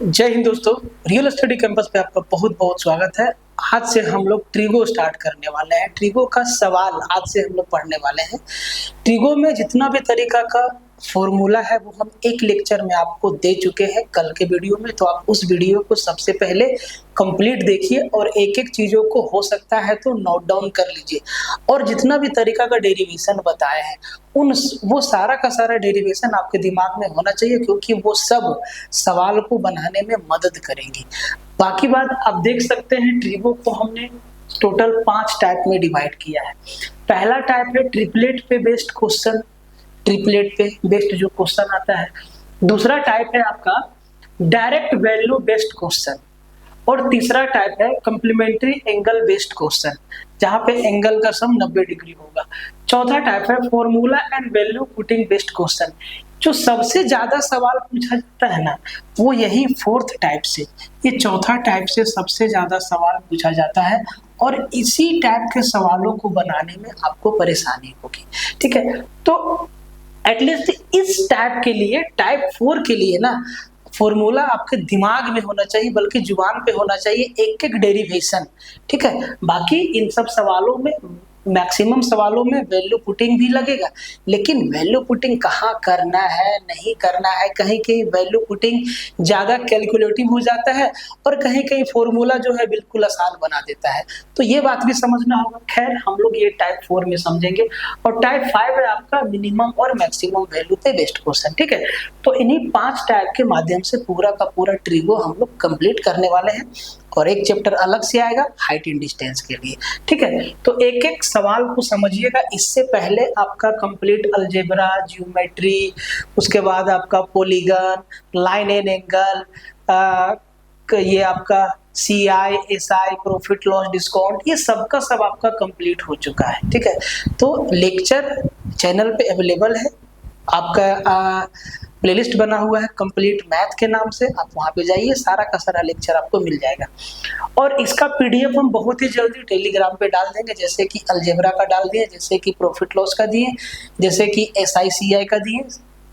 जय हिंद दोस्तों। Real study campus पे आपका बहुत बहुत स्वागत है। आज से हम लोग ट्रिगो स्टार्ट करने वाले हैं। ट्रिगो का सवाल आज से हम लोग पढ़ने वाले हैं। ट्रिगो में जितना भी तरीका का फॉर्मूला है वो हम एक लेक्चर में आपको दे चुके हैं कल के वीडियो में, तो आप उस वीडियो को सबसे पहले कंप्लीट देखिए और एक एक चीज़ों को हो सकता है तो नोट डाउन कर लीजिए। और जितना भी तरीका का डेरिवेशन बताया है वो सारा का सारा डेरिवेशन आपके दिमाग में होना चाहिए, क्योंकि वो सब सवाल को बनाने में मदद करेंगी। बाकी बात आप देख सकते हैं, ट्रिगो को हमने टोटल 5 टाइप में डिवाइड किया है। पहला टाइप है ट्रिपलेट पे बेस्ड क्वेश्चन, ट्रिपलेट पे बेस्ड जो क्वेश्चन आता है। दूसरा टाइप है आपका डायरेक्ट वैल्यू बेस्ड क्वेश्चन, और तीसरा टाइप है कम्प्लीमेंट्री एंगल बेस्ड क्वेश्चन, जहां पे एंगल का सम 90 डिग्री होगा। चौथा टाइप है formula and value putting based question. जो सबसे ज्यादा सवाल पूछा जाता है ना, वो यही फोर्थ टाइप से, ये चौथा टाइप से सबसे ज्यादा सवाल पूछा जाता है, और इसी टाइप के सवालों को बनाने में आपको परेशानी होगी। ठीक है, तो एटलीस्ट इस टाइप के लिए, टाइप 4 के लिए ना, फॉर्मूला आपके दिमाग में होना चाहिए, बल्कि जुबान पे होना चाहिए, एक एक डेरिवेशन। ठीक है, बाकी इन सब सवालों में, मैक्सिमम सवालों में वैल्यू पुटिंग भी लगेगा, लेकिन वैल्यू पुटिंग कहाँ करना है, नहीं करना है, कहीं कहीं वैल्यू पुटिंग ज्यादा कैलकुलेटिव हो जाता है और कहीं कहीं फॉर्मूला जो है बिल्कुल आसान बना देता है, तो ये बात भी समझना होगा। खैर, हम लोग ये टाइप 4 में समझेंगे। और टाइप 5 है आपका मिनिमम और मैक्सिमम वैल्यू पे बेस्ड क्वेश्चन। ठीक है, तो इन्हीं 5 टाइप के माध्यम से पूरा का पूरा ट्रिगो हम लोग कंप्लीट करने वाले हैं, और एक चैप्टर अलग से आएगा हाइट एंड डिस्टेंस के लिए। ठीक है, तो एक एक सवाल को समझिएगा। इससे पहले आपका कंप्लीट अलजेब्रा, ज्योमेट्री, उसके बाद आपका पॉलीगन, लाइन एंड एंगल, ये आपका CI, SI, profit loss discount, ये सबका सब आपका कंप्लीट हो चुका है। ठीक है, तो लेक्चर चैनल पे अवेलेबल है, आपका प्लेलिस्ट बना हुआ है कंप्लीट मैथ के नाम से, आप वहां पे जाइए, सारा का सारा लेक्चर आपको मिल जाएगा। और इसका PDF हम बहुत ही जल्दी टेलीग्राम पे डाल देंगे, जैसे कि अलजेब्रा का डाल दिए, जैसे कि प्रॉफिट लॉस का दिए, जैसे कि SI CI का दिए,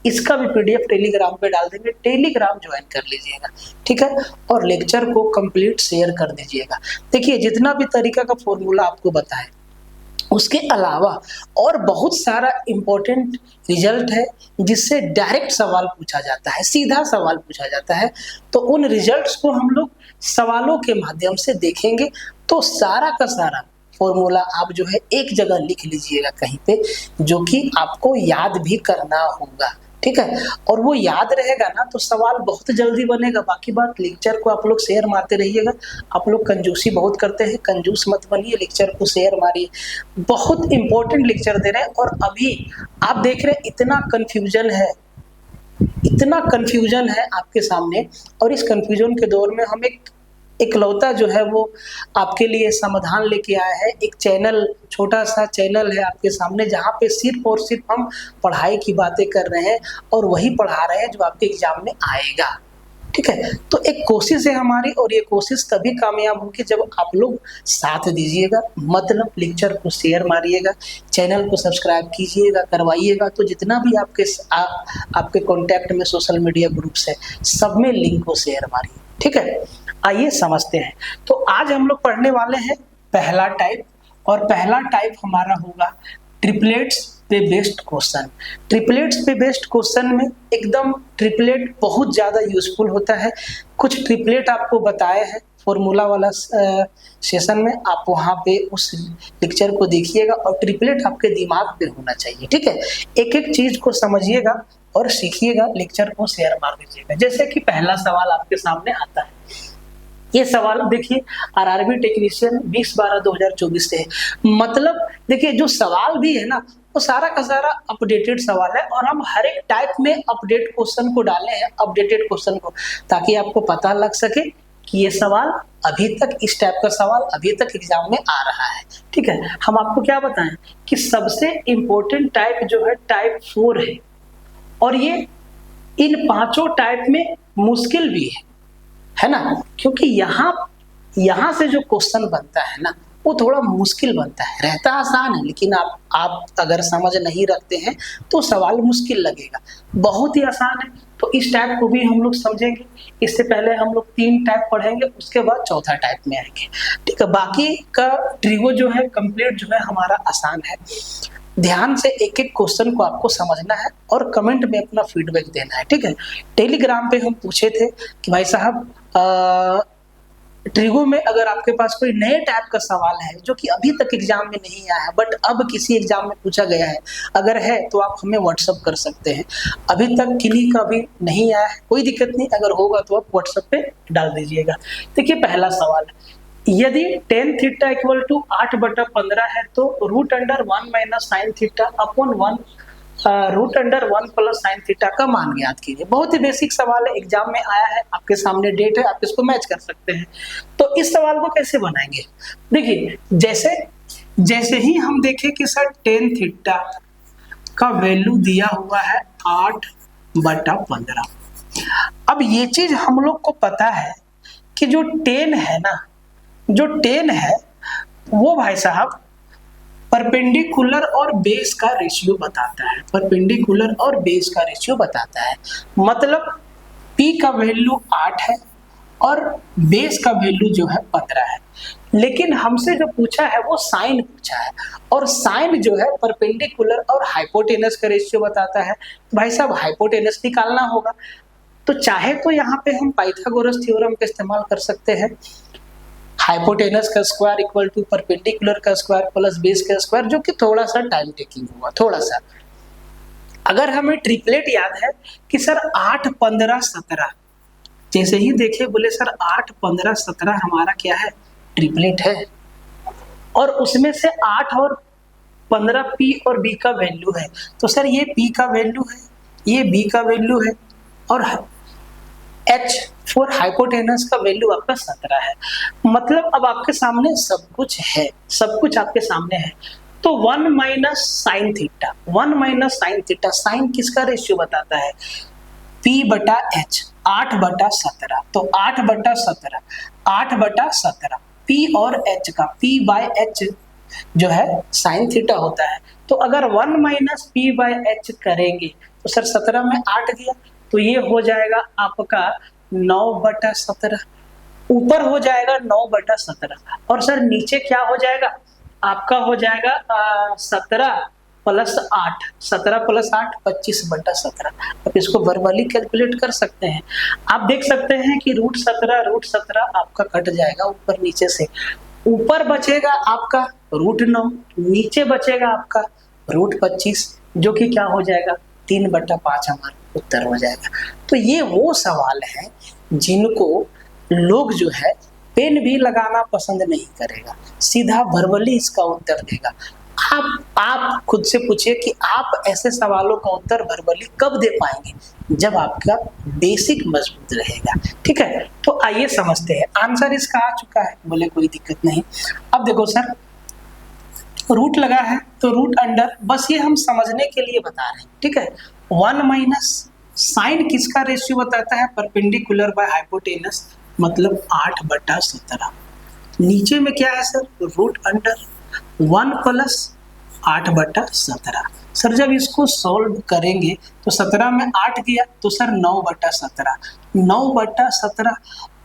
इसका भी PDF टेलीग्राम पे डाल देंगे। टेलीग्राम ज्वाइन कर लीजिएगा। ठीक है, और लेक्चर को कंप्लीट शेयर कर दीजिएगा। देखिए, जितना भी तरीका का फॉर्मूला आपको बताए, उसके अलावा और बहुत सारा इंपॉर्टेंट रिजल्ट है जिससे डायरेक्ट सवाल पूछा जाता है, सीधा सवाल पूछा जाता है। तो उन रिजल्ट्स को हम लोग सवालों के माध्यम से देखेंगे। तो सारा का सारा फॉर्मूला आप जो है एक जगह लिख लीजिएगा कहीं पे, जो कि आपको याद भी करना होगा। ठीक है, और वो याद रहेगा ना तो सवाल बहुत जल्दी बनेगा। बाकी बात, लेक्चर को आप लोग शेयर मारते रहिएगा। आप लोग कंजूसी बहुत करते हैं, कंजूस मत बनिए, लेक्चर को शेयर मारिए। बहुत इंपॉर्टेंट लेक्चर दे रहे हैं, और अभी आप देख रहे हैं इतना कंफ्यूजन है, इतना कंफ्यूजन है आपके सामने, और इस कंफ्यूजन के दौर में हम इकलौता जो है वो आपके लिए समाधान लेके आया है। एक चैनल, छोटा सा चैनल है आपके सामने, जहाँ पे सिर्फ और सिर्फ हम पढ़ाई की बातें कर रहे हैं और वही पढ़ा रहे हैं जो आपके एग्जाम में आएगा। ठीक है, तो एक कोशिश है हमारी, और ये कोशिश तभी कामयाब होगी जब आप लोग साथ दीजिएगा। मतलब लेक्चर को शेयर मारिएगा, चैनल को सब्सक्राइब कीजिएगा, करवाइएगा। तो जितना भी आपके कॉन्टैक्ट में सोशल मीडिया ग्रुप्स है, सब में लिंक को शेयर मारिए। ठीक है, आइए समझते हैं। तो आज हम लोग पढ़ने वाले हैं पहला टाइप, और पहला टाइप हमारा होगा ट्रिपलेट्स पे बेस्ड क्वेश्चन। ट्रिपलेट्स पे बेस्ड क्वेश्चन में एकदम ट्रिपलेट बहुत ज़्यादा यूजफुल होता है। कुछ ट्रिपलेट आपको बताए हैं फॉर्मूला वाला सेशन में, आप वहाँ पे उस लेक्चर को देखिएगा, और ट्रिपलेट आपके दिमाग पे होना चाहिए। ठीक है, एक एक चीज़ को समझिएगा और सीखिएगा, लेक्चर को शेयर मार दीजिएगा। जैसे कि पहला सवाल आपके सामने आता है, ये सवाल देखिए RRB टेक्नीशियन 20/12/2024 से है। मतलब देखिए, जो सवाल भी है ना, वो सारा का सारा अपडेटेड सवाल है, और हम हर एक टाइप में अपडेट क्वेश्चन को डाले हैं, अपडेटेड क्वेश्चन को, ताकि आपको पता लग सके कि ये सवाल अभी तक, इस टाइप का सवाल अभी तक एग्जाम में आ रहा है। ठीक है, हम आपको क्या बताएं कि सबसे इंपॉर्टेंट टाइप जो है टाइप 4 है, और ये इन 5 टाइप में मुश्किल भी है ना, क्योंकि यहाँ से जो क्वेश्चन बनता है ना, वो थोड़ा मुश्किल बनता है। रहता आसान है, लेकिन आप अगर समझ नहीं रखते हैं तो सवाल मुश्किल लगेगा। बहुत ही आसान है, तो तो इस टाइप को भी हम लोग समझेंगे। इससे पहले हम लोग 3 टाइप पढ़ेंगे, उसके बाद चौथा टाइप में आएंगे। ठीक है, बाकी का ट्रिगो जो है कंप्लीट जो है हमारा आसान है। ध्यान से एक एक क्वेश्चन को आपको समझना है और कमेंट में अपना फीडबैक देना है। ठीक है, टेलीग्राम पे हम पूछे थे कि भाई साहब ट्रिगो में अगर आपके पास कोई नए टाइप का सवाल है जो कि अभी तक एग्जाम में नहीं आया है बट अब किसी एग्जाम में पूछा गया है, अगर है तो आप हमें व्हाट्सअप कर सकते हैं। अभी तक किन्हीं का भी नहीं आया है, कोई दिक्कत नहीं, अगर होगा तो आप व्हाट्सएप पे डाल दीजिएगा। देखिए पहला सवाल, यदि tan थीटा इक्वल टू 8/15 है तो root under 1 minus sine theta upon 1 root under 1 plus sine theta का मान ज्ञात कीजिए। बहुत ही बेसिक सवाल है, एग्जाम में आया है, आपके सामने डेट है, आप इसको मैच कर सकते हैं। तो इस सवाल को कैसे बनाएंगे? देखिए जैसे ही हम देखें कि सर tan थीटा का वैल्यू दिया हुआ है 8/15। अब ये चीज हम लोग को पता है कि जो tan है ना, जो tan है वो भाई साहब परपेंडिकुलर और बेस का रेशियो बताता है। परपेंडिकुलर और बेस का रेशियो बताता है, मतलब P का वैल्यू 8 है और बेस का वैल्यू जो है 15 है। लेकिन हमसे जो पूछा है वो साइन पूछा है, और साइन जो है परपेंडिकुलर और हाइपोटेनस का रेशियो बताता है। तो भाई साहब हाइपोटेनस निकालना होगा, तो चाहे तो यहाँ पे हम पाइथागोरस थ्योरम का इस्तेमाल कर सकते हैं। हाइपोटेनस का स्क्वायर इक्वल टू परपेंडिकुलर का स्क्वायर प्लस बेस का स्क्वायर, जो कि थोड़ा सा टाइम टेकिंग होगा, थोड़ा सा। अगर हमें ट्रिपलेट याद है कि सर 8, 15, 17, जैसे ही देखे बोले सर 8, 15, 17 हमारा क्या है? ट्रिपलेट है, और उसमें से 8 और 15 P और B का वैल्यू है। तो सर ये P का वैल्यू है, ये B का वैल्यू है, और H फॉर हाइपोटेनस का वैल्यू आपका 17 है। मतलब अब आपके सामने सब कुछ है, सब कुछ आपके सामने है। तो 1 minus sine theta, 1 minus sine theta, sine किसका रेशियो बताता है? P/H, 8/17। तो 8/17, 8/17 P और H का, P/H जो है साइन थीटा होता है। तो अगर 1 माइनस P/H करेंगे तो सर 17 में 8 गया, तो ये हो जाएगा आपका 9/17, ऊपर हो जाएगा 9/17, और सर नीचे क्या हो जाएगा? आपका हो जाएगा 17 प्लस 8, 17 प्लस 8 25/17। अब इसको वर्बली कैलकुलेट कर सकते हैं। आप देख सकते हैं कि रूट 17 आपका कट जाएगा ऊपर नीचे से। ऊपर बचेगा आपका रूट 9, नीचे बचेगा आपका रूट 25, जो कि क्या हो जाएगा? 3/5 हमारा उत्तर हो जाएगा। तो ये वो सवाल है जिनको लोग जो है पेन भी लगाना पसंद नहीं करेगा, सीधा वर्बली इसका उत्तर देगा। आप खुद से पूछिए कि आप ऐसे सवालों का उत्तर वर्बली कब दे पाएंगे? जब आपका बेसिक मजबूत रहेगा। ठीक है, तो आइए समझते हैं। आंसर इसका आ चुका है, बोले कोई दिक्कत नहीं। अब देखो सर रूट लगा है तो रूट अंडर, बस ये हम समझने के लिए बता रहे हैं। ठीक है, 1 माइनस साइन किसका रेशियो बताता है? परपेंडिकुलर बाय हाइपोटेनस, मतलब 8/17। नीचे में क्या है sir? Root under 1 plus 8/17। Sir जब इसको सॉल्व करेंगे तो 17 में 8 गया, तो सर 9/17, 9/17,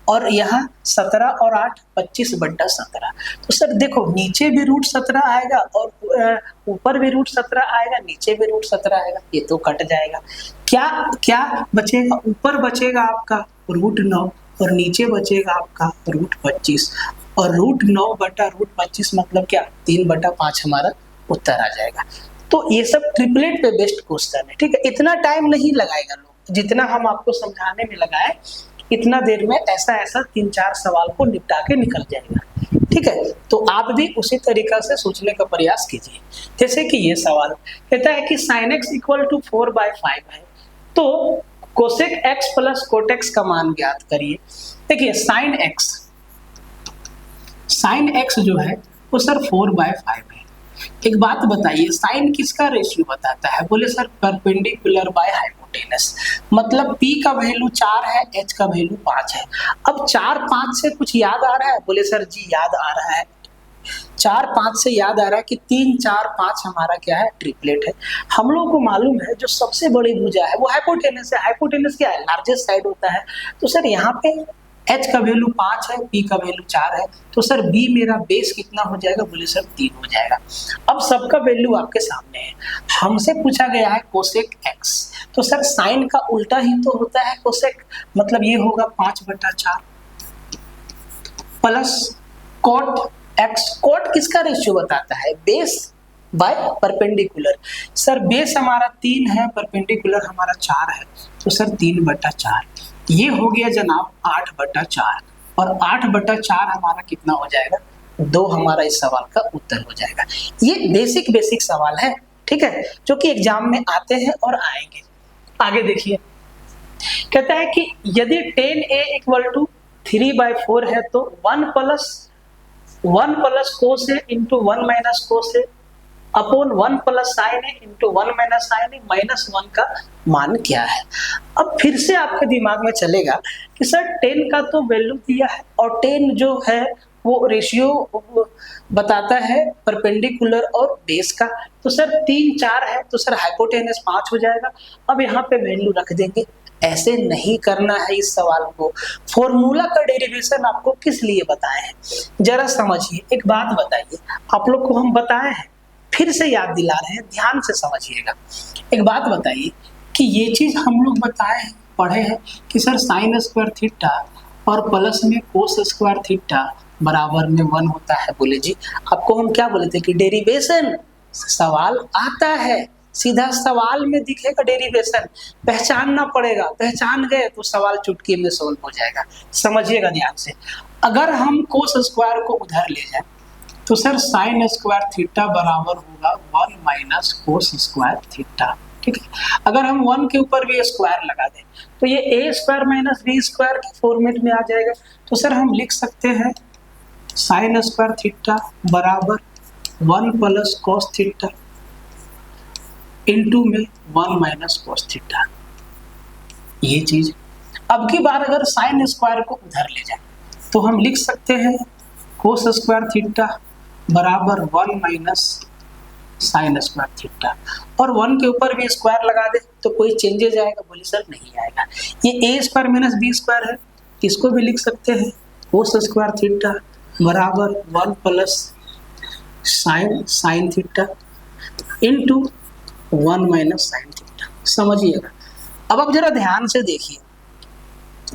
और यहाँ 17 और 8 25/17। तो सर देखो नीचे भी रूट 17 आएगा और ऊपर भी रूट 17 आएगा, नीचे भी रूट 17 आएगा, ये तो कट जाएगा। क्या बचेगा? ऊपर बचेगा आपका रूट 9 और नीचे बचेगा आपका रूट 25, और रूट 9/√25 मतलब क्या? 3/5 हमारा उत्तर आ जाएगा। तो ये सब ट्रिपलेट पे बेस्ड क्वेश्चन है। ठीक है, इतना टाइम नहीं लगाएगा लोग, जितना हम आपको समझाने में लगाए इतना देर में ऐसा 3-4 सवाल को निपटा के निकल जाएगा। ठीक है, तो आप भी उसी तरीका से सोचने का प्रयास कीजिए। जैसे कि ये सवाल कहता है कि sin x इक्वल टू 4/5 है, तो कोसेक x प्लस कोटेक्स का मान ज्ञात करिए। देखिए sin x जो है वो सर 4/5 है। एक बात बताइए, साइन किसका रेशियो बताता है? बोले सर परपेंडिकुलर बाय हाइपोटेनस, मतलब P का वैल्यू 4 है, H का वैल्यू 5 है। अब 4, 5 से कुछ याद आ रहा है? बोले सर जी याद आ रहा है। 4 5 से याद आ रहा है कि 3 4 5 हमारा क्या है, ट्रिपलेट है। हम लोगों को मालूम है जो सबसे बड़ी भुजा है वो हाइपोटेनस है। हाइपोटेनस क्या है, लार्जेस्ट साइड होता है। तो सर यहाँ पे h का वैल्यू 5 है, p का वैल्यू 4 है, तो सर b मेरा बेस कितना हो जाएगा, बोले सर 3 हो जाएगा। अब सबका वैल्यू आपके सामने है। हमसे पूछा गया है कोसेक x, तो सर साइन का उल्टा ही तो होता है कोसेक, मतलब ये होगा 5/4 प्लस कॉट x। कॉट किसका रेशियो बताता है, base by perpendicular. Sir base हमारा 3 है, परपेंडिकुलर हमारा 4 है, तो सर 3/4 ये हो गया जनाब 8/4, और 8/4 हमारा कितना हो जाएगा, 2 हमारा इस सवाल का उत्तर हो जाएगा। ये बेसिक सवाल है, ठीक है, जो कि एग्जाम में आते हैं और आएंगे। आगे देखिए, कहता है कि यदि 10a = 3/4 है तो 1 plus cos a into 1 minus cos a upon 1 plus sin a into 1 minus sin a minus 1 का मान क्या है। अब फिर से आपके दिमाग में चलेगा कि सर 10 का तो वैल्यू दिया है, और 10 जो है वो रेशियो बताता है परपेंडिकुलर और बेस का, तो सर 3 4 है, तो सर हाइपोटेनस 5 हो जाएगा। अब यहाँ पे वैल्यू रख देंगे। ऐसे नहीं करना है इस सवाल को। फॉर्मूला का डेरिवेशन आपको किस लिए बताए हैं, जरा समझिए। एक बात बताइए, आप लोग को हम बताए हैं, फिर से याद दिला रहे हैं, ध्यान से समझिएगा। एक बात बताइए कि ये चीज हम लोग बताए हैं, पढ़े हैं कि सर साइन स्क्वायर थीटा और प्लस में कोस स्क्वायर थीटा बराबर में 1 होता है। बोले जी, आपको हम क्या बोले थे कि डेरिवेशन सवाल आता है, सीधा सवाल में दिखेगा डेरिवेशन, पहचानना पड़ेगा। पहचान गए तो सवाल चुटकी में सोल्व हो जाएगा। समझिएगा ध्यान से। अगर हम कोस स्क्वायर को उधर ले जाए तो सर साइन स्क्वायर थीटा बराबर होगा 1 माइनस कोस स्क्वायर थीटा, ठीक है। अगर हम 1 के ऊपर भी स्क्वायर लगा दें तो ये a square minus b square के फॉर्मेट में आ जाएगा। तो सर हम लिख सकते हैं साइन स्क्वायर थीटा बराबर 1 प्लस कॉस थीटा इंटू में 1 माइनस कॉस थीटा, ये चीज। अब की बार अगर साइन स्क्वायर को उधर ले जाए तो हम लिख सकते हैं कोस स्क्वायर थीटा बराबर 1 माइनस साइन स्क्वायर थीटा, और 1 के ऊपर भी स्क्वायर लगा दे तो कोई चेंजेज आएगा, बोले सर नहीं आएगा। ये a square minus b square है, इसको भी लिख सकते हैं कोस स्क्वायर थीटा बराबर 1 plus sine theta into 1 minus sine theta. समझिएगा। अब आप जरा ध्यान से देखिए,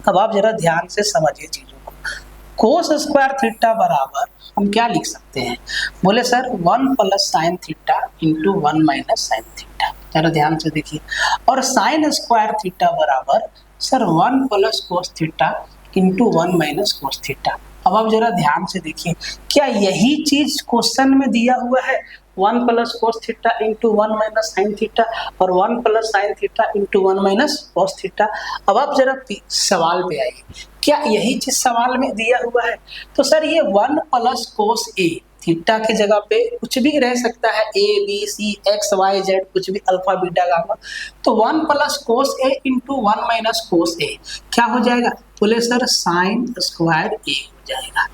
अब आप जरा ध्यान से समझिए चीजों को। कोस स्क्वायर थीटा बराबर हम क्या लिख सकते हैं, बोले sir 1 plus sine theta into 1 minus sine theta. जरा ध्यान से देखिए। और साइन स्क्वायर थीटा बराबर sir 1 plus cos theta into 1 minus cos theta. अब आप जरा ध्यान से देखिए, क्या यही चीज क्वेश्चन में दिया हुआ है, 1 plus cos theta into 1 minus sine theta और 1 plus sine theta into 1 minus cos theta. अब आप जरा सवाल पे आइए, क्या यही चीज सवाल में दिया हुआ है? तो सर ये 1 प्लस कोस ए, थीटा के जगह पे कुछ भी रह सकता है, A B C X Y Z, कुछ भी अल्फा बीटा गामा। तो 1 plus cos A into 1 minus cos A क्या हो जाएगा, बोले सर साइन स्क्वायर ए हो जाएगा।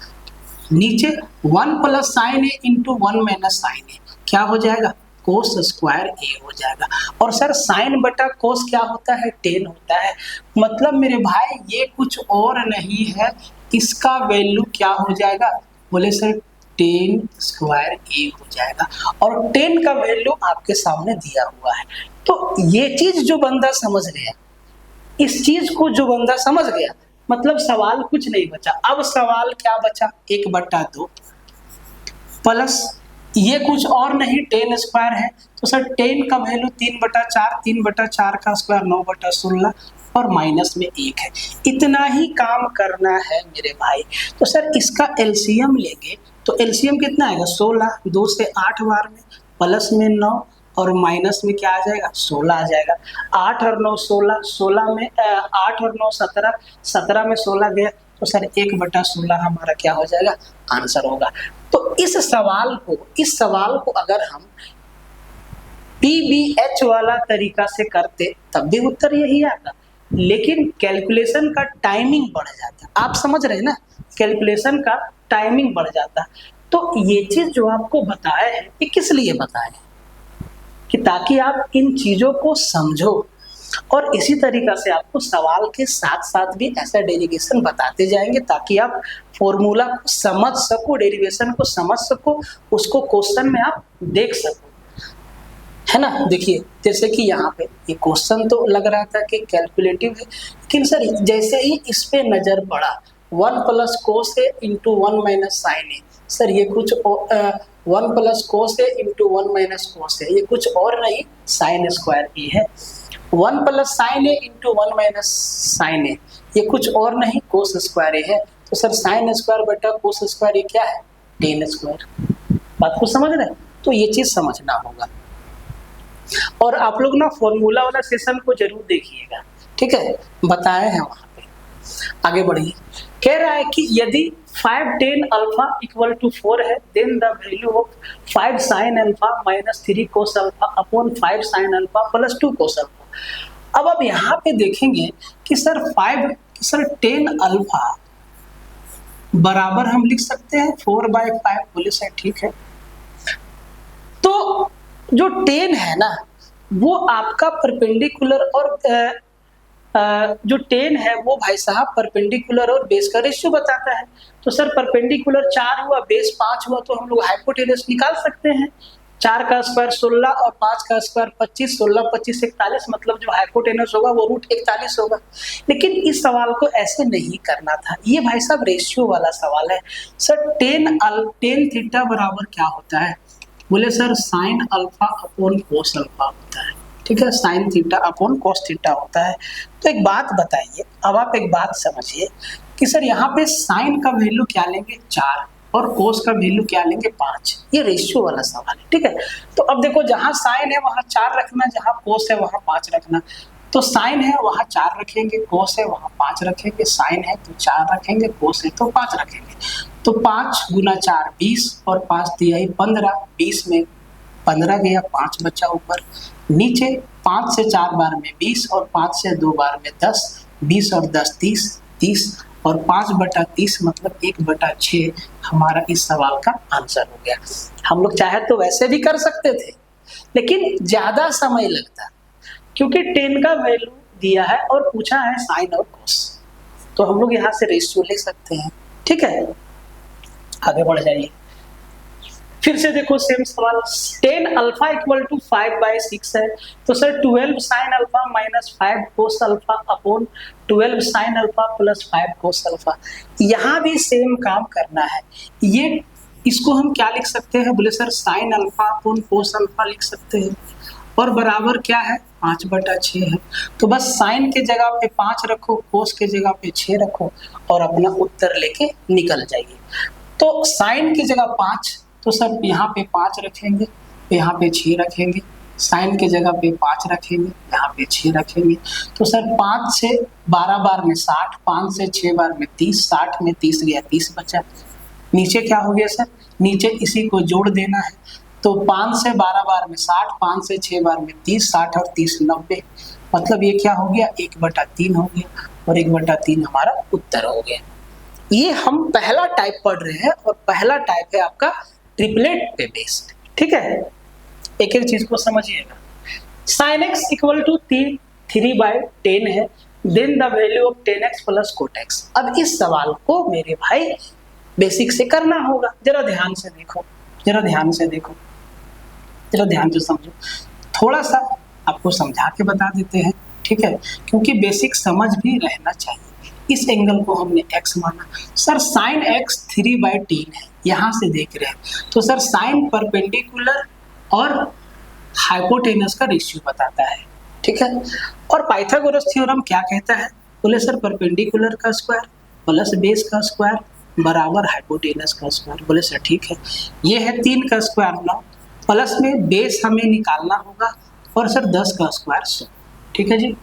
नीचे 1 प्लस साइन ए इंटू 1 माइनस साइन ए क्या हो जाएगा, कोस स्क्वायर ए हो जाएगा। और सर साइन बटा कोस क्या होता है, टेन होता है। मतलब मेरे भाई ये कुछ और नहीं है, इसका वैल्यू क्या हो जाएगा, बोले सर टेन स्क्वायर ए हो जाएगा। और 10 का वैल्यू आपके सामने दिया हुआ है। तो ये चीज जो बंदा समझ गया, इस चीज को जो बंदा समझ गया, मतलब सवाल कुछ नहीं बचा। अब सवाल क्या बचा, 1/2 प्लस ये कुछ और नहीं 10 स्क्वायर है, तो सर 10 का वैल्यू 3/4, 3/4 का स्क्वायर 9/16 और माइनस में 1 है। इतना ही काम करना है मेरे भाई। तो सर इसका एलसीएम लेंगे तो एलसीएम कितना आएगा, 16, 2 से 8 बार में, प्लस में 9 और माइनस में क्या आ जाएगा, 16 आ जाएगा। 8 और 9 16, 16 में 8 और 9 17, 17 में 16 गया, तो सर 1/16 हमारा क्या हो जाएगा, आंसर होगा। तो इस सवाल को अगर हम PBH वाला तरीका से करते तब भी उत्तर यही आता, लेकिन कैलकुलेशन का टाइमिंग बढ़ जाता। आप समझ रहे हैं ना, कैलकुलेशन का टाइमिंग बढ़ जाता। तो ये चीज जो आपको बताया है ये किस लिए बताया है कि ताकि आप इन चीजों को समझो, और इसी तरीका से आपको सवाल के साथ साथ भी ऐसा डेरिवेशन बताते जाएंगे ताकि आप फॉर्मूला को समझ सको, डेरिवेशन को समझ सको, उसको क्वेश्चन में आप देख सको, है ना। देखिए जैसे कि यहाँ पे ये क्वेश्चन तो लग रहा था कि कैलकुलेटिव है, लेकिन सर जैसे ही इस पे नजर पड़ा 1 plus cos A into 1 minus sign A, sir ये कुछ 1 plus cos A into 1 minus cos ए, ये कुछ और नहीं साइन स्क्वायर ए है। 1 प्लस साइन ए इंटू 1 माइनस साइन ए, ये कुछ और नहीं कोस स्क्वायर ए है। तो सर साइन स्क्वायर बटा कोस स्क्वायर ये क्या है, टेन स्क्वायर। बात को समझ रहे हैं, तो ये चीज समझना होगा। और आप लोग ना फॉर्मूला वाला सेशन को जरूर देखिएगा, ठीक है, बताए हैं वहां पे। आगे बढ़िए, कह रहा है कि यदि 5 tan अल्फा इक्वल टू 4 है, then the value of 5 sin alpha minus 3 cos alpha upon 5 sin alpha plus 2 cos alpha. अब आप यहाँ पे देखेंगे कि सर 10 अल्फा बराबर हम लिख सकते हैं 4/5, बोले सर ठीक है। तो जो 10 है ना वो आपका परपेंडिकुलर और जो 10 है वो भाई साहब परपेंडिकुलर और बेस का रेशियो बताता है। तो सर परपेंडिकुलर 4 हुआ, बेस 5 हुआ, तो हम लोग हाइपोटेनस निकाल सकते हैं। 4 का स्क्वायर 16 और 5 का स्क्वायर 25, 16 25 41, मतलब जो हाइपोटेनस होगा वो √41 होगा। लेकिन इस सवाल को ऐसे नहीं करना था, ये भाई साहब रेशियो वाला सवाल है। सर टेन थीटा बराबर क्या होता है, बोले sir sine alpha upon cos alpha होता है, ठीक है, sign theta upon cos theta होता है। तो एक बात बताइए, अब आप एक बात समझिए कि सर यहाँ पे साइन का वैल्यू क्या लेंगे 4 और कोस का वैल्यू क्या लेंगे 5, ये रेशियो वाला सवाल है, ठीक है। तो अब देखो जहाँ साइन है वहाँ 4 रखना, जहाँ कोस है वहाँ 5 रखना। तो साइन है वहाँ 4 रखेंगे, कोस है वहाँ 5 रखेंगे, साइन है तो 4 रखेंगे, कोस है तो 5 रखेंगे। तो 5 गुना 4 20 और 5 तिहाई 15, 20 में 15 गया, 5 बचा ऊपर, नीचे 5 से 4 बार में 20 और 5 से 2 बार में 10, 20 और 10 30, 30 और 5/30 मतलब 1/6 हमारा इस सवाल का आंसर हो गया। हम लोग चाहे तो वैसे भी कर सकते थे, लेकिन ज्यादा समय लगता क्योंकि 10 का वैल्यू दिया है और पूछा है साइन और कोस, तो हम लोग यहाँ से रेशियो ले सकते हैं, ठीक है। आगे बढ़ जाइए, फिर से देखो सेम सवाल, 10 अल्फा इक्वल टू 5/6 है। तो sir 12 sine alpha minus 5 cos alpha upon 12 sine alpha plus 5 cos alpha. यहाँ भी सेम काम करना है। ये इसको हम क्या लिख सकते हैं, बोले sir sine alpha upon cos alpha लिख सकते हैं, और बराबर क्या है 5/6 है। तो बस साइन के जगह पे 5 रखो, कोस के जगह पे 6 रखो और अपना उत्तर लेके निकल जाइए। तो साइन की जगह 5, तो सर यहाँ पे 5 रखेंगे, यहाँ पे 6 रखेंगे, साइन के जगह पे 5 रखेंगे, यहाँ पे 6 रखेंगे। तो सर 5 से 12 बार में 60, 5 से 6 बार में 30, 60 में 30 गया, 30 बचा। नीचे क्या हो गया सर, नीचे इसी को जोड़ देना है। तो 5 से 12 बार में 60, 5 से 6 बार में 30, 60 और 30 90, मतलब ये क्या हो गया 1/3 हो गया, और 1/3 हमारा उत्तर हो गया। ये हम पहला टाइप पढ़ रहे हैं, और पहला टाइप है आपका ट्रिपलेट पे बेस्ड, ठीक है। एक एक चीज को समझिएगा। sin x इक्वल टू 3/10 है, then the value of 10x plus cot x। अब इस सवाल को मेरे भाई बेसिक से करना होगा, जरा ध्यान से देखो, जरा ध्यान से देखो, जरा ध्यान से समझो। थोड़ा सा आपको समझा के बता देते हैं, ठीक है, क्योंकि बेसिक समझ भी रहना चाहिए। इस एंगल को हमने x माना, सर साइन x 3/10 है, यहाँ से देख रहे हैं। तो सर साइन परपेंडिकुलर और हाइपोटेनस का रेशियो बताता है, ठीक है। और पाइथागोरस थ्योरम क्या कहता है, बोले सर परपेंडिकुलर का स्क्वायर प्लस बेस का स्क्वायर बराबर हाइपोटेनस का स्क्वायर। बोले सर ठीक है, ये है 3 का स्क्वायर 9, प्लस में बेस हमें निकालना होगा, और सर 10 का स्क्वायर 100, ठीक है जी।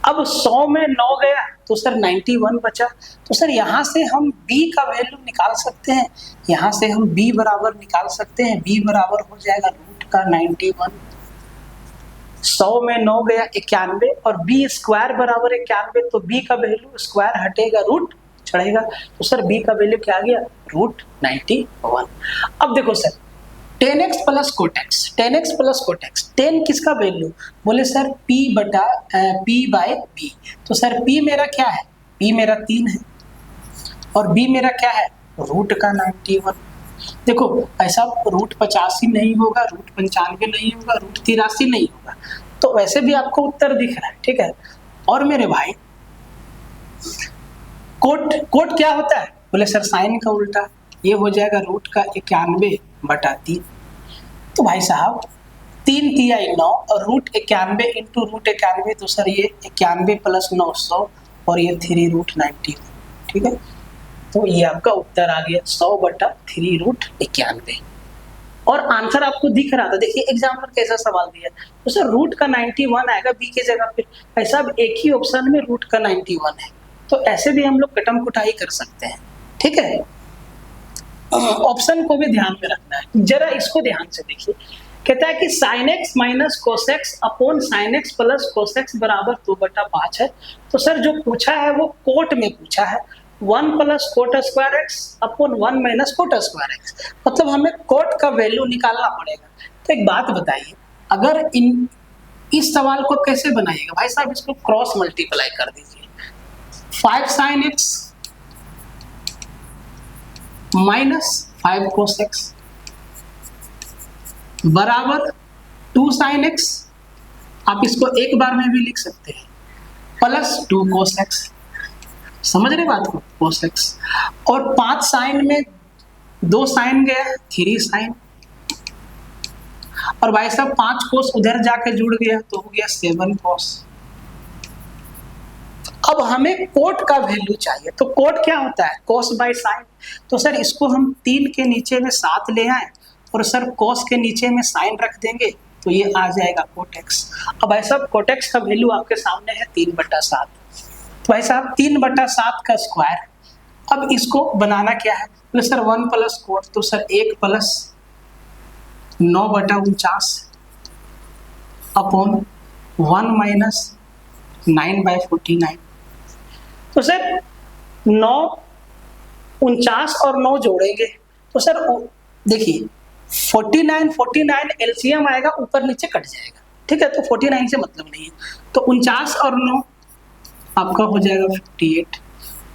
अब 100 में 9 गया तो सर 91 बचा। तो सर यहाँ से हम b का वैल्यू निकाल सकते हैं, यहाँ से हम b बराबर निकाल सकते हैं। b बराबर हो जाएगा रूट का 91, 100 में 9 गया 91, और b स्क्वायर बराबर 91, तो b का वैल्यू स्क्वायर हटेगा चढ़ेगा। तो सर बी का वैल्यू क्या आ गया, √91। अब देखो sir 10x plus cot x, 10x plus cot x, 10 किसका वैल्यू, बोले सर p बाय b। तो सर p मेरा क्या है, p मेरा 3 है और b मेरा क्या है, रूट का 91। देखो ऐसा √85 नहीं होगा, √95 नहीं होगा, √83 नहीं होगा, तो वैसे भी आपको उत्तर दिख रहा है, ठीक है। और मेरे भाई कोट क्या होता है, बोले सर साइन का उल्टा, ये हो जाएगा √91/3। तो भाई साहब 3 तिहाई 9 और √91 इंटू √91, तो सर ये 91 + 9 100 और ये 3√91, ठीक है। तो ये आपका उत्तर आ गया 100/3√91 और आंसर आपको दिख रहा था। देखिए एग्जाम्पल कैसा सवाल दिया, तो सर रूट का 91 आएगा बी की जगह पे, ऐसा एक ही ऑप्शन में रूट का 91 है, तो ऐसे भी हम लोग कटम कुटाई कर सकते हैं, ठीक है। ऑप्शन को भी ध्यान में रखना है, जरा इसको ध्यान से देखिए। कहता है कि sin x minus cos x upon sin x plus cos x बराबर 2/5 है। तो सर जो पूछा है वो कोट में पूछा है, 1 + cot² x अपॉन 1 - cot²x, मतलब हमें कोट का वैल्यू निकालना पड़ेगा। तो एक बात बताइए, अगर इस सवाल को कैसे बनाइएगा भाई साहब, इसको क्रॉस मल्टीप्लाई कर दीजिए। 5 sin x minus 5 cos x बराबर 2 sin x, आप इसको एक बार में भी लिख सकते हैं, प्लस 2 cos x, समझ रहे बात को, cos x, और 5 साइन में 2 साइन गया 3 साइन, और भाई साहब 5 cos उधर जाके जुड़ गया तो हो गया 7 cos। अब हमें कोट का वैल्यू चाहिए, तो कोट क्या होता है, cos बाय साइन। तो सर इसको हम 3 के नीचे में 7 ले आए और सर cos के नीचे में साइन रख देंगे तो ये आ जाएगा cot x। अब भाई साहब cot x का वैल्यू आपके सामने है 3/7, तो भाई साहब 3/7 का स्क्वायर। अब इसको बनाना क्या है, तो सर 1 + कोट, तो सर 1 + 9/49 अपॉन 1 - 9/49। तो सर 9 49 और 9 जोड़ेंगे तो सर देखिए 49 एलसीएम आएगा, ऊपर नीचे कट जाएगा, ठीक है, तो 49 से मतलब नहीं है, तो 49 और 9 आपका हो जाएगा 58,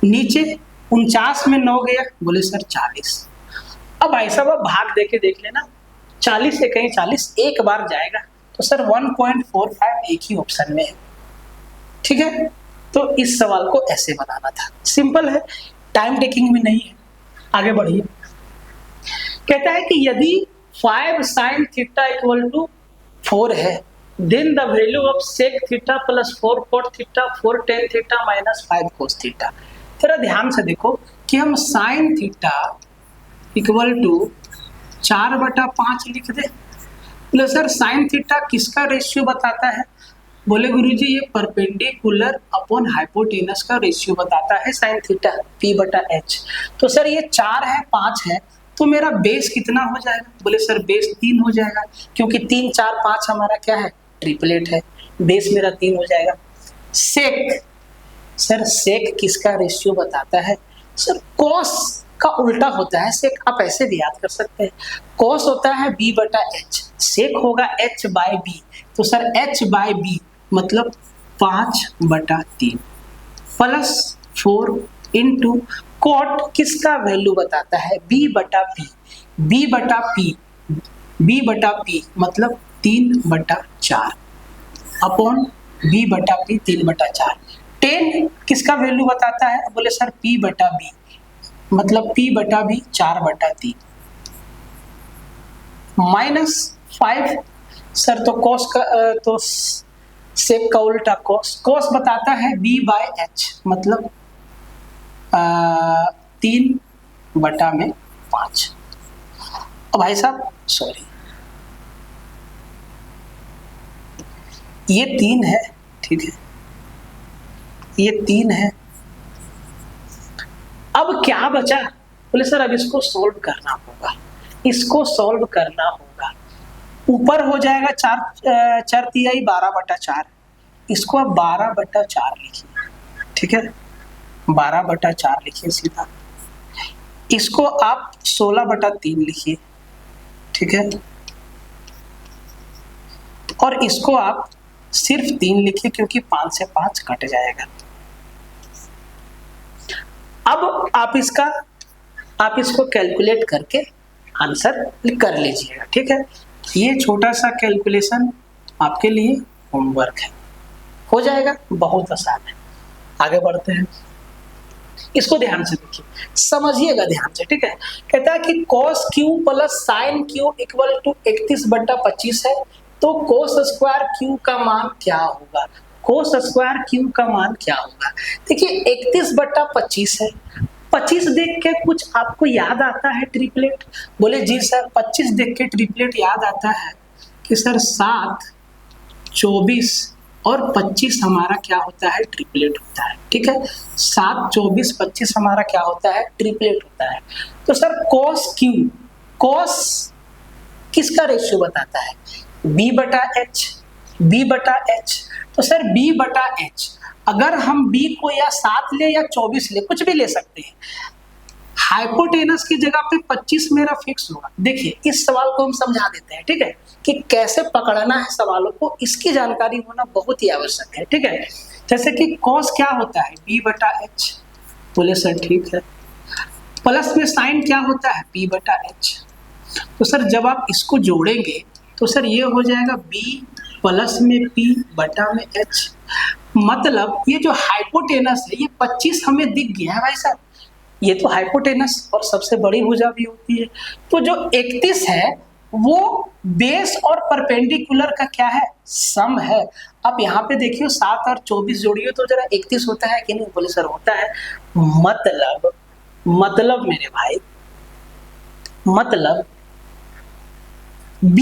नीचे 49 में 9 गया, बोले सर 40। अब भाई साहब आप भाग देके देख लेना, 40 से कहीं 40 एक बार जाएगा, तो सर 1.45 एक ही ऑप्शन में है, ठीक है। तो इस सवाल को ऐसे बनाना था, सिंपल है, टाइम टेकिंग भी नहीं है। आगे बढ़िए, कहता है कि यदि 5 sin θ = 4 है, then the value of sec θ + 4 cot θ 4 tan θ - 5 cos θ। जरा ध्यान से देखो कि हम sin θ = 4/5 लिख दे, बोले सर sin θ किसका रेशियो बताता है, बोले गुरुजी ये परपेंडिकुलर अपॉन हाइपोटेनस का रेशियो बताता है sin θ p/h। तो सर ये 4 है 5 है, तो मेरा बेस कितना हो जाएगा, बोले सर बेस 3 हो जाएगा, क्योंकि 3 4 5 हमारा क्या है, ट्रिपलेट है, बेस मेरा 3 हो जाएगा। सेक, सर सेक किसका रेशियो बताता है, सर कॉस का उल्टा होता है सेक, आप ऐसे भी याद कर सकते हैं, कॉस होता है b/h, सेक होगा h/b, तो सर h/b मतलब 5/3 प्लस 4 इंटू कॉट किसका वैल्यू बताता है, b/p, b/p मतलब 3/4 अपॉन b/p 3/4। 10 किसका वैल्यू बताता है, बोले सर p/b मतलब p/b 4/3 माइनस 5, सर तो कॉस का तो सेक का उल्टा कॉस, कॉस बताता है b/h मतलब 3/5। अब भाई साहब सॉरी ये 3 है, ठीक है, ये 3 है। अब क्या बचा, बोले सर अब इसको सोल्व करना होगा, इसको सोल्व करना होगा। ऊपर हो जाएगा 4 तिहाई 12/4, इसको अब 12/4 लिखिए, ठीक है। 12/4 लिखिए सीधा, इसको आप 16/3 लिखिए, ठीक है, और इसको आप सिर्फ 3 लिखिए क्योंकि 5 से 5 कट जाएगा। अब आप इसको कैलकुलेट करके आंसर कर लीजिएगा, ठीक है। ये छोटा सा कैलकुलेशन आपके लिए होमवर्क है, हो जाएगा, बहुत आसान है। आगे बढ़ते हैं, इसको ध्यान से देखिए, समझिएगा ध्यान से, ठीक है। कहता है कि cos q plus sine q equal to 31/25 है, तो cos स्क्वायर q का मान क्या होगा? cos स्क्वायर q का मान क्या होगा? देखिए 31/25 है, 25 देख के कुछ आपको याद आता है ट्रिपलेट? बोले जी सर 25 देख के ट्रिपलेट याद आता है कि सर 7, 24 और 25 हमारा क्या होता है? ट्रिपलेट होता है, ठीक है। 7, 24, 25 हमारा क्या होता है? ट्रिपलेट होता है। तो सर cos q, cos किसका रेशियो बताता है? b/h, b/h। तो सर b/h, अगर हम b को या 7 ले या 24 ले, कुछ भी ले सकते हैं, हाइपोटेनस की जगह पे 25 मेरा फिक्स होगा। देखिए इस सवाल को हम समझा देते हैं, ठीक है, कि कैसे पकड़ना है सवालों को, इसकी जानकारी होना बहुत ही आवश्यक है, ठीक है। जैसे कि cos क्या होता है? b/h, बोले सर ठीक है। प्लस में साइन क्या होता है? p/h। तो सर जब आप इसको जोड़ेंगे तो सर ये हो जाएगा b प्लस में p बटा में h। मतलब ये जो हाइपोटेनस है, ये 25 हमें दिख गया है भाई साहब, ये तो हाइपोटेनस और सबसे बड़ी भुजा भी होती है। तो जो 31 है वो बेस और परपेंडिकुलर का क्या है? सम है। अब यहाँ पे देखिए 7 और 24 जोड़िए तो जरा 31 होता है कि नहीं? बोले सर होता है। मतलब मेरे भाई, मतलब b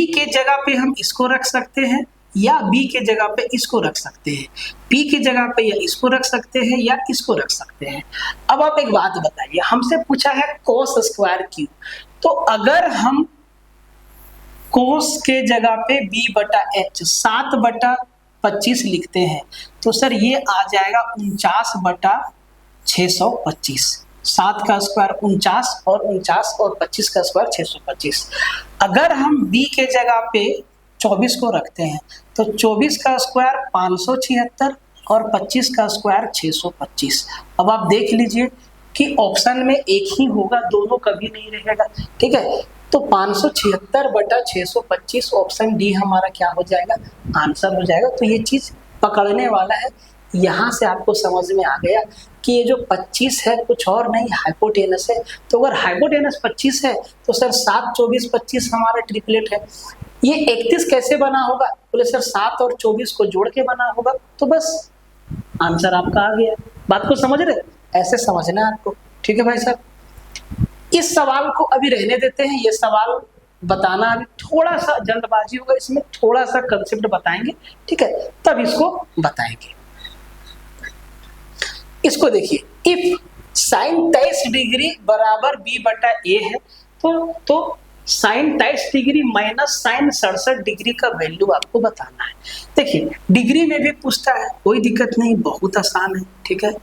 के जगह पे हम इसको रख सकते हैं या b के जगह पे इसको रख सकते हैं, p के जगह पे या इसको रख सकते हैं या इसको रख सकते हैं। अब आप एक बात बताइए, हमसे पूछा है cos स्क्वायर q, तो अगर हम cos के जगह पे b/h 7/25 लिखते हैं तो सर ये आ जाएगा 49/625। 7 का स्क्वायर 49 और 25 का स्क्वायर 625। अगर हम b के जगह पे 24 को रखते हैं तो 24 का स्क्वायर 576 और 25 का स्क्वायर 625। अब आप देख लीजिए कि ऑप्शन में एक ही होगा, दोनों कभी नहीं रहेगा, ठीक है। तो 576/625 ऑप्शन डी हमारा क्या हो जाएगा? आंसर हो जाएगा। तो ये चीज पकड़ने वाला है। यहाँ से आपको समझ में आ गया कि ये जो 25 है कुछ और नहीं, हाइपोटेनस है। तो अगर हाइपोटेनस 25 है तो सर 7, 24, 25 हमारा ट्रिपलेट है। ये 31 कैसे बना होगा? बोले सर 7 और 24 को जोड़ के बना होगा। तो बस आंसर आपका आ गया। बात को समझ रहे? ऐसे समझना है आपको, ठीक है भाई साहब। इस सवाल को अभी रहने देते हैं, ये सवाल बताना अभी थोड़ा सा जल्दबाजी होगा, इसमें थोड़ा सा कंसेप्ट बताएंगे, ठीक है, तब इसको बताएंगे। इसको देखिए, इफ साइन 23 डिग्री बराबर b/a है तो sine 23 degree minus sine 67 degree का वैल्यू आपको बताना है। देखिए डिग्री में भी पूछता है, कोई दिक्कत नहीं, बहुत आसान है, ठीक है।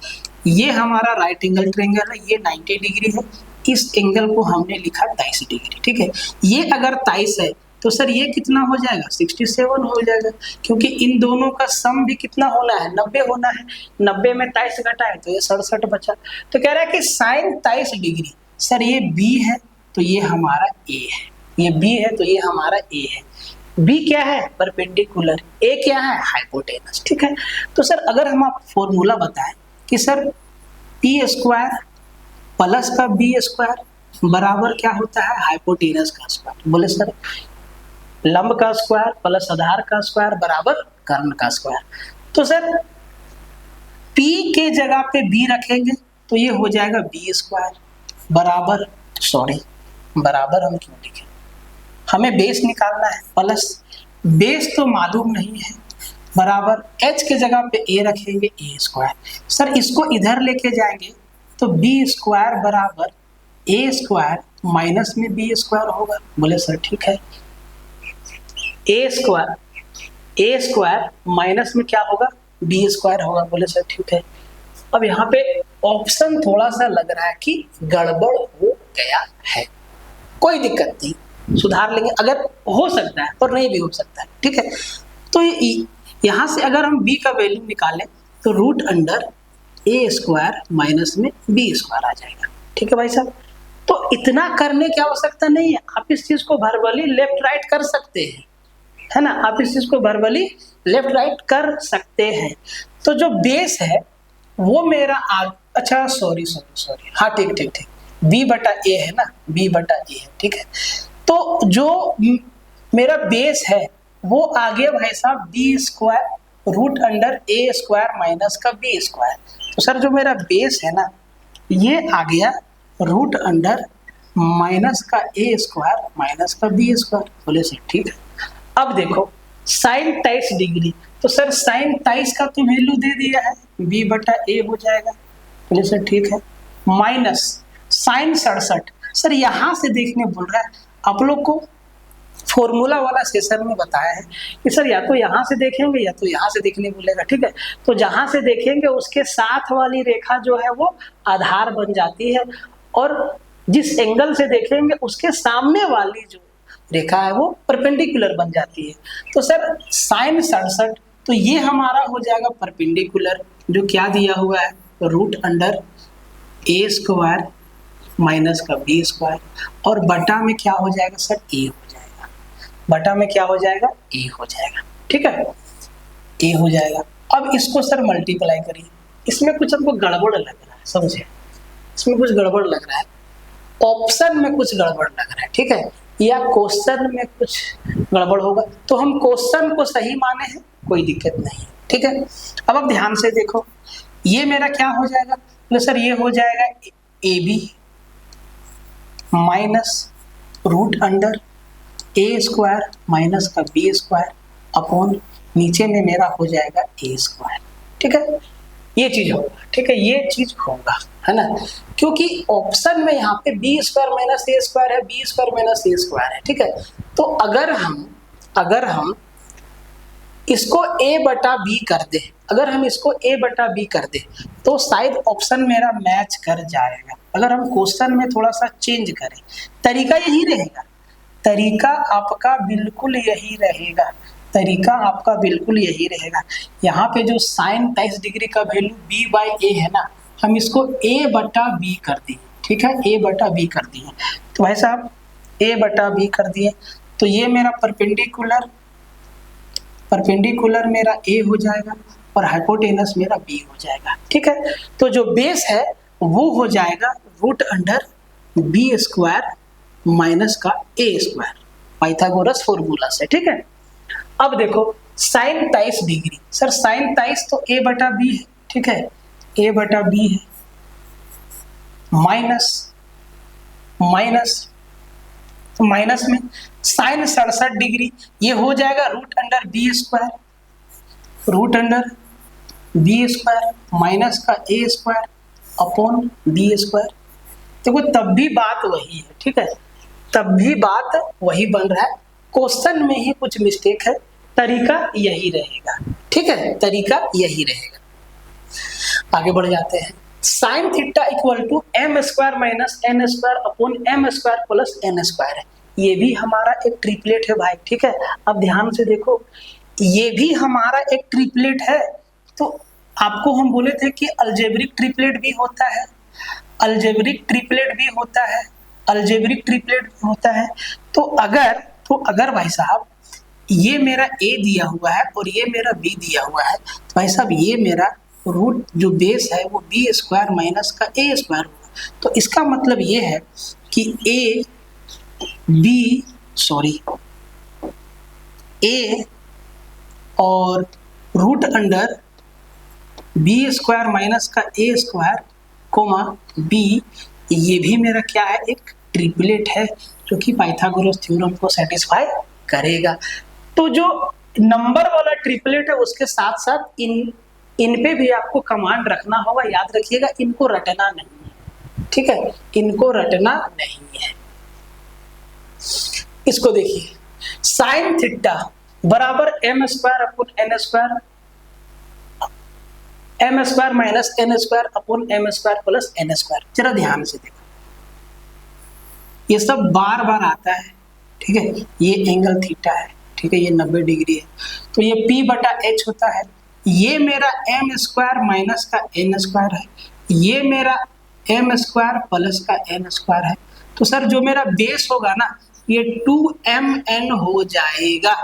ये हमारा राइट एंगल ट्रायंगल है, ये 90 डिग्री है, इस एंगल को हमने लिखा 23 डिग्री, ठीक है। ये अगर 23 है तो सर ये कितना हो जाएगा? 67 हो जाएगा, क्योंकि इन दोनों का सम भी कितना होना है? 90 होना है। 90 में 23 घटा है तो ये 67 बचा। तो कह रहा है कि साइन 23 डिग्री, सर ये b है तो ये हमारा a है, ये b है तो ये हमारा a है। b क्या है? परपेंडिकुलर। a क्या है? हाइपोटेनस, ठीक है। तो सर अगर हम आप फॉर्मूला बताएं कि सर p स्क्वायर प्लस का b स्क्वायर बराबर क्या होता है? हाइपोटेनस का स्क्वायर। बोले सर लंब का स्क्वायर प्लस आधार का स्क्वायर बराबर कर्ण का स्क्वायर। तो सर p के जगह पे b रखेंगे तो ये हो जाएगा b स्क्वायर बराबर, बराबर हम क्यों लिखे? हमें बेस निकालना है, प्लस बेस तो मालूम नहीं है, बराबर h के जगह पे a रखेंगे a स्क्वायर। सर इसको इधर लेके जाएंगे तो b स्क्वायर बराबर a स्क्वायर माइनस में b स्क्वायर होगा। बोले सर ठीक है। a स्क्वायर माइनस में क्या होगा? b स्क्वायर होगा। बोले सर ठीक है। अब यहाँ पे ऑप्शन थोड़ा सा लग रहा है कि गड़बड़ हो गया है, कोई दिक्कत नहीं, सुधार लेंगे, अगर हो सकता है और नहीं भी हो सकता है, ठीक है। तो यहाँ से अगर हम b का वैल्यू निकालें तो root under A square minus में बी स्क्वायर आ जाएगा, ठीक है भाई साहब। तो इतना करने की आवश्यकता नहीं है, आप इस चीज को वर्बली लेफ्ट राइट कर सकते हैं, है ना, आप इस चीज को वर्बली लेफ्ट राइट कर सकते हैं। तो जो बेस है वो मेरा अच्छा सॉरी, हाँ ठीक ठीक ठीक, b बटा ए है ना, b बटा ए है, ठीक है। तो जो मेरा बेस है वो आ गया भाई साहब B square root under A square minus का बी स्क्वायर। तो सर जो मेरा बेस है ना ये आ गया रूट अंडर माइनस का ए स्क्वायर माइनस का बी स्क्वायर। बोले सर ठीक है। अब देखो साइन 23 डिग्री, तो सर साइन 23 का तो वैल्यू दे दिया है, b बटा ए हो जाएगा। बोले सर ठीक है, माइनस साइन 67, सर यहाँ से देखने बोल रहा है, आप लोग को फॉर्मूला वाला सेशन में बताया है कि सर या तो यहाँ से देखेंगे या तो यहाँ से देखने बोलेगा, ठीक है। तो जहाँ से देखेंगे उसके साथ वाली रेखा जो है वो आधार बन जाती है, और जिस एंगल से देखेंगे उसके सामने वाली जो रेखा है वो परपेंडिकुलर बन जाती है। तो सर साइन 67, तो ये हमारा हो जाएगा परपेंडिकुलर, जो क्या दिया हुआ है root under A square minus का बी स्क्वायर, और बटा में क्या हो जाएगा सर ए हो जाएगा, बटा में क्या हो जाएगा ए हो जाएगा, ठीक है, ए हो जाएगा। अब इसको सर मल्टीप्लाई करिए, इसमें कुछ हमको गड़बड़ लग रहा है, समझे, इसमें कुछ गड़बड़ लग रहा है, ऑप्शन में कुछ गड़बड़ लग रहा है, ठीक है, या क्वेश्चन में कुछ गड़बड़ होगा। तो हम क्वेश्चन को सही माने हैं, कोई दिक्कत नहीं, ठीक है। अब आप ध्यान से देखो, ये मेरा क्या हो जाएगा, तो सर ये हो जाएगा A B minus root under A square minus का बी स्क्वायर अपॉन नीचे में मेरा हो जाएगा ए स्क्वायर, ठीक है, ये चीज होगा, ठीक है, ये चीज होगा, है ना, क्योंकि ऑप्शन में यहाँ पे बी स्क्वायर माइनस ए स्क्वायर है, बी स्क्वायर माइनस ए स्क्वायर है, ठीक है। तो अगर हम इसको a बटा बी कर दे, अगर हम इसको a बटा बी कर दे तो शायद ऑप्शन मेरा मैच कर जाएगा। अगर हम क्वेश्चन में थोड़ा सा चेंज करें, तरीका यही रहेगा, तरीका आपका बिल्कुल यही रहेगा, तरीका आपका बिल्कुल यही रहेगा। यहाँ पे जो साइन 23 डिग्री का वैल्यू b बाई ए है ना, हम इसको a बटा बी कर दिए, ठीक है, a बटा बी कर दिए। तो भाई साहब a बटा बी कर दिए, तो ये मेरा परपेंडिकुलर मेरा a हो जाएगा और हाइपोटेनस मेरा b हो जाएगा, ठीक है। तो जो बेस है वो हो जाएगा root under B square minus का ए स्क्वायर, पाइथागोरस फॉर्मूला से, ठीक है। अब देखो साइन 23 डिग्री, सर साइन 23 तो a बटा बी है, ठीक है, a बटा बी है, माइनस में साइन 67 डिग्री, ये हो जाएगा root under B square minus का A square upon B square. देखो तब भी बात वही है, ठीक है, तब भी बात वही बन रहा है, क्वेश्चन में ही कुछ मिस्टेक है, तरीका यही रहेगा, ठीक है, तरीका यही रहेगा। आगे बढ़ जाते हैं, sine theta equal to M square minus N square upon M square plus N square है, ये भी हमारा एक ट्रिपलेट है भाई, ठीक है। अब ध्यान से देखो, ये भी हमारा एक ट्रिपलेट है, तो आपको हम बोले थे कि अलजेब्रिक ट्रिपलेट भी होता है, तो अगर भाई साहब ये मेरा a दिया हुआ है और ये मेरा b दिया हुआ है, तो भाई साहब ये मेरा रूट जो बेस है वो बी स्क्वायर माइनस का ए स्क्वायर होगा। तो इसका मतलब ये है कि a और root under B square minus का ए स्क्वायर कोमा बी, ये भी मेरा क्या है, एक ट्रिपलेट है जो कि पाइथागोरस थ्योरम को सेटिस्फाई करेगा। तो जो नंबर वाला ट्रिपलेट है उसके साथ साथ इन पे भी आपको कमांड रखना होगा, याद रखिएगा, इनको रटना नहीं है, ठीक है, इनको रटना नहीं है। इसको देखिए, साइन थीटा बराबर M square upon N square M square minus N square upon M square plus N square. जरा ध्यान से देखो, ये सब बार बार आता है, ठीक है। ये एंगल थीटा है, ठीक है, ये 90 डिग्री है, तो ये P बटा H होता है। ये मेरा एम स्क्वायर माइनस का एन स्क्वायर है, ये मेरा एम स्क्वायर प्लस का एन स्क्वायर है। तो सर जो मेरा बेस होगा ना, ये 2mn हो जाएगा,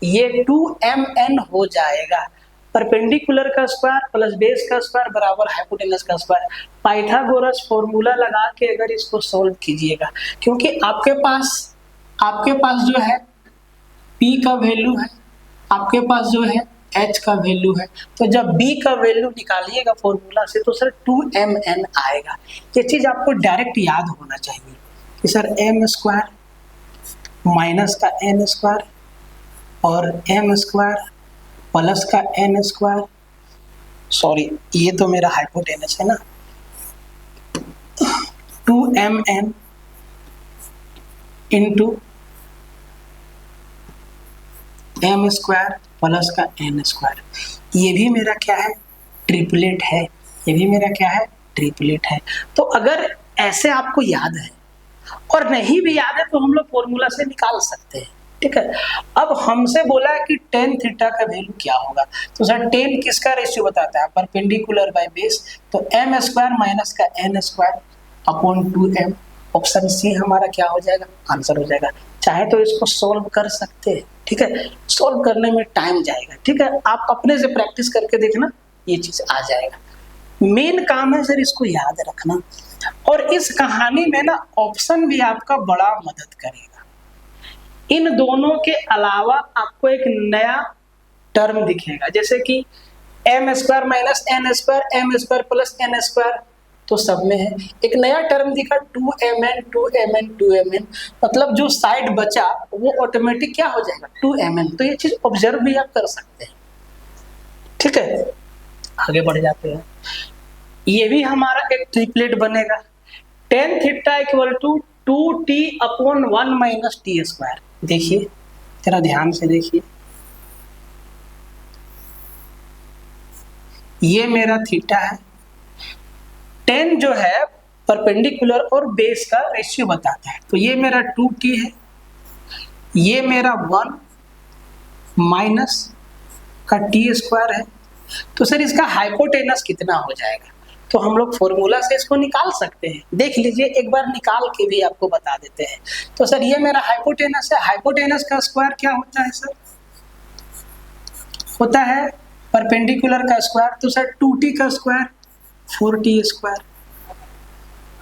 ये 2mn हो जाएगा। परपेंडिकुलर का स्क्वायर प्लस बेस का स्क्वायर बराबर हाइपोटेनस का स्क्वायर। पाइथागोरस फॉर्मूला लगा के अगर इसको सॉल्व कीजिएगा, क्योंकि आपके पास जो है P का वैल्यू है, आपके पास जो है H का वैल्यू है, तो जब B का वैल्यू निकालिएगा फॉर्मूला से तो सर 2mn आएगा। ये चीज आपको डायरेक्ट याद होना चाहिए कि सर एम स्क्वायर माइनस का एन स्क्वायर और एम स्क्वायर प्लस का एन स्क्वायर, सॉरी ये तो मेरा हाइपोटेनस है ना, 2mn into M square plus का एन स्क्वायर। ये भी मेरा क्या है, ट्रिपलेट है, ये भी मेरा क्या है, ट्रिपलेट है। तो अगर ऐसे आपको याद है और नहीं भी याद है तो हम लोग फॉर्मूला से निकाल सकते हैं, ठीक है। अब हमसे बोला है कि टेन थीटा का वैल्यू क्या होगा, तो सर टेन किसका रेशियो बताता है, परपेंडिकुलर बाय बेस, तो एम स्क्वायर माइनस का N square upon 2m। Option C हमारा क्या हो जाएगा, आंसर हो जाएगा। चाहे तो इसको सॉल्व कर सकते हैं, ठीक है, सॉल्व करने में टाइम जाएगा, ठीक है, आप अपने से प्रैक्टिस करके देखना, ये चीज आ जाएगा। मेन काम है सर इसको याद रखना, और इस कहानी में ना ऑप्शन भी आपका बड़ा मदद करेगा। इन दोनों के अलावा आपको एक नया टर्म दिखेगा, जैसे कि M square minus N square, M square plus N square, तो सब में है। एक नया टर्म दिखा 2mn 2mn 2mn, मतलब जो साइड बचा वो ऑटोमेटिक क्या हो जाएगा, 2mn। तो ये चीज ऑब्जर्व भी आप कर सकते हैं, ठीक है। आगे बढ़ जाते हैं, ये भी हमारा एक ट्रिपलेट बनेगा। Tan theta equal to 2t upon 1 minus T square. देखिए जरा ध्यान से देखिए, ये मेरा थीटा है, टेन जो है परपेंडिकुलर और बेस का रेशियो बताता है, तो ये मेरा 2t है, ये मेरा 1 माइनस का टी स्क्वायर है। तो सर इसका हाइपोटेनस कितना हो जाएगा, तो हम लोग फॉर्मूला से इसको निकाल सकते हैं। देख लीजिए, एक बार निकाल के भी आपको बता देते हैं। तो सर ये मेरा हाइपोटेनस है, हाइपोटेनस का स्क्वायर क्या होता है सर, होता है परपेंडिकुलर का स्क्वायर, तो सर 2t का square 4t square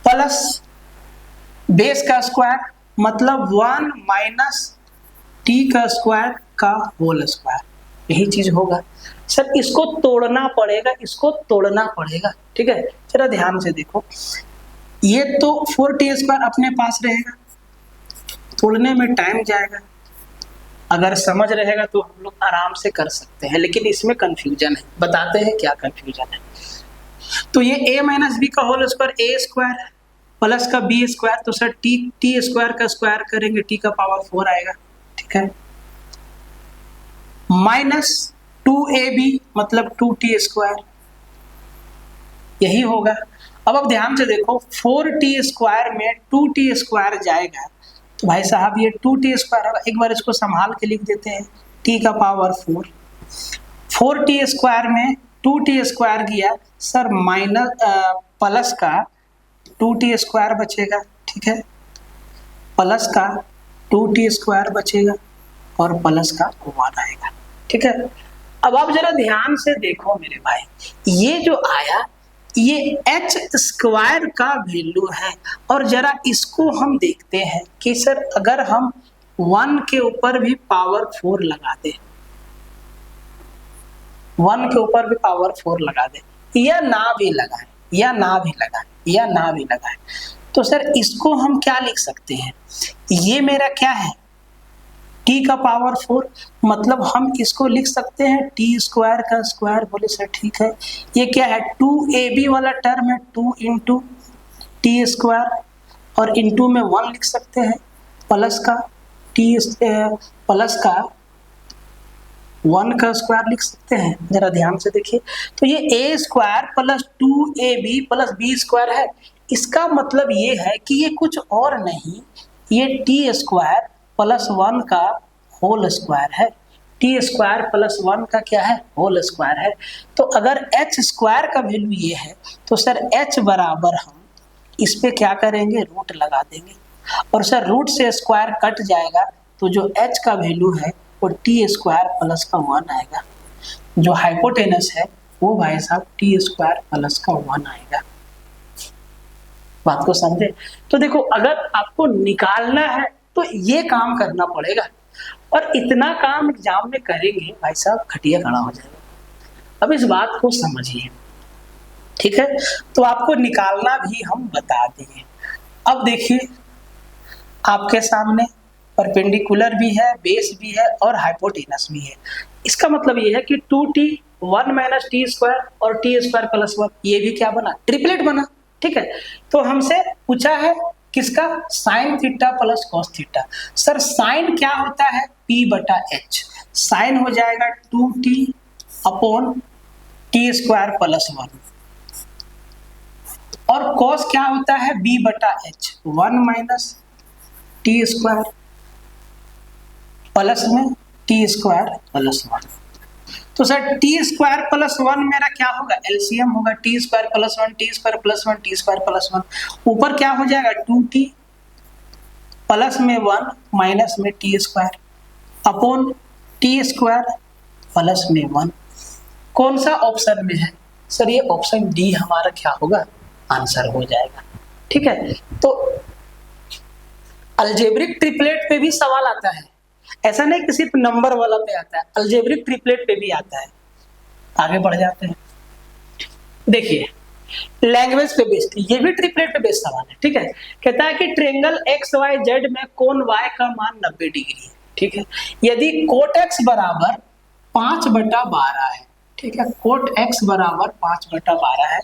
plus base का स्क्वायर मतलब 1 माइनस t का स्क्वायर का होल स्क्वायर, यही चीज होगा। सर इसको तोड़ना पड़ेगा, इसको तोड़ना पड़ेगा, ठीक है। जरा ध्यान से देखो, ये तो 4t स्क्वायर अपने पास रहेगा, तोड़ने में टाइम जाएगा। अगर समझ रहेगा तो हम लोग आराम से कर सकते हैं, लेकिन इसमें कंफ्यूजन है, बताते हैं क्या कंफ्यूजन है। तो ये a माइनस बी का whole square a square plus का b स्क्वायर, तो सर t स्क्वायर का स्क्वायर करेंगे t का पावर 4 आएगा, ठीक है, माइनस 2ab मतलब 2t स्क्वायर, यही होगा। अब ध्यान से देखो, 4t स्क्वायर में 2t स्क्वायर जाएगा तो भाई साहब ये 2t स्क्वायर होगा। एक बार इसको संभाल के लिख देते हैं, t का पावर 4, 4t स्क्वायर में 2t स्क्वायर गया सर, माइनस प्लस का 2t स्क्वायर बचेगा, ठीक है, प्लस का 2t स्क्वायर बचेगा और प्लस का 1 आएगा, ठीक है। अब आप जरा ध्यान से देखो मेरे भाई, ये जो आया ये h स्क्वायर का वैल्यू है, और जरा इसको हम देखते हैं कि सर अगर हम 1 के ऊपर भी पावर 4 लगा दे, 1 के ऊपर भी पावर 4 लगा दे, या ना भी लगाए, या ना भी लगाए, या ना भी लगाए, तो सर इसको हम क्या लिख सकते हैं, ये मेरा क्या है t का पावर 4, मतलब हम इसको लिख सकते हैं t स्क्वायर का स्क्वायर। बोले सर ठीक है, ये क्या है 2ab वाला टर्म है, 2 इंटू टी स्क्वायर और इंटू में 1 लिख सकते हैं, प्लस का t प्लस का 1 का स्क्वायर लिख सकते हैं, जरा ध्यान से देखिए। तो ये a square plus 2ab plus b square है। इसका मतलब ये है कि ये कुछ और नहीं, ये t स्क्वायर प्लस 1 का होल स्क्वायर है। टी स्क्वायर प्लस 1 का क्या है, होल स्क्वायर है। तो अगर h स्क्वायर का वैल्यू ये है तो सर h बराबर हम इस पे क्या करेंगे, रूट लगा देंगे, और सर रूट से स्क्वायर कट जाएगा तो जो h का वैल्यू है वो टी स्क्वायर प्लस का 1 आएगा। जो हाइपोटेनस है वो भाई साहब टी स्क्वायर प्लस का 1 आएगा। बात को समझे? तो देखो, अगर आपको निकालना है तो ये काम करना पड़ेगा, और इतना काम एग्जाम में करेंगे भाई साहब खटिया खड़ा हो जाएगा। अब इस बात को समझिए, ठीक है? तो आपको निकालना भी हम बता देंगे। अब देखिए, आपके सामने परपेंडिकुलर भी है, बेस भी है और हाइपोटेनस भी है। इसका मतलब ये है कि 2t 1 माइनस टी स्क्वायर और टी स्क्वायर प्लस 1, ये भी क्या बना, ट्रिपलेट बना। ठीक है, तो हमसे पूछा है किसका, sine theta plus cos theta. Sir sine क्या होता है, p बटा h, साइन हो जाएगा 2t upon T square plus 1, और कॉस क्या होता है, b बटा h, 1 minus T square plus में टी स्क्वायर प्लस 1। तो सर टी स्क्वायर प्लस 1 मेरा क्या होगा, एलसीएम होगा, T square plus 1 T square plus 1 T square plus 1, ऊपर क्या हो जाएगा 2t प्लस में 1 माइनस में T square upon T square plus में 1। कौन सा ऑप्शन में है, सर ये ऑप्शन डी हमारा क्या होगा, आंसर हो जाएगा। ठीक है, तो अलजेब्रिक ट्रिपलेट पे भी सवाल आता है, ऐसा नहीं कि सिर्फ नंबर वाला पे आता है, अलजेब्रिक ट्रिपलेट पे भी आता है। आगे बढ़ जाते हैं, देखिए लैंग्वेज पे बेस्ड, ये भी ट्रिपलेट पे बेस्ड सवाल है। ठीक है, कहता है कि ट्रायंगल एक्स वाई जेड में कोण y का मान 90 डिग्री है। ठीक है, यदि कोट x बराबर 5/12 है, ठीक है, कोट x बराबर 5/12 है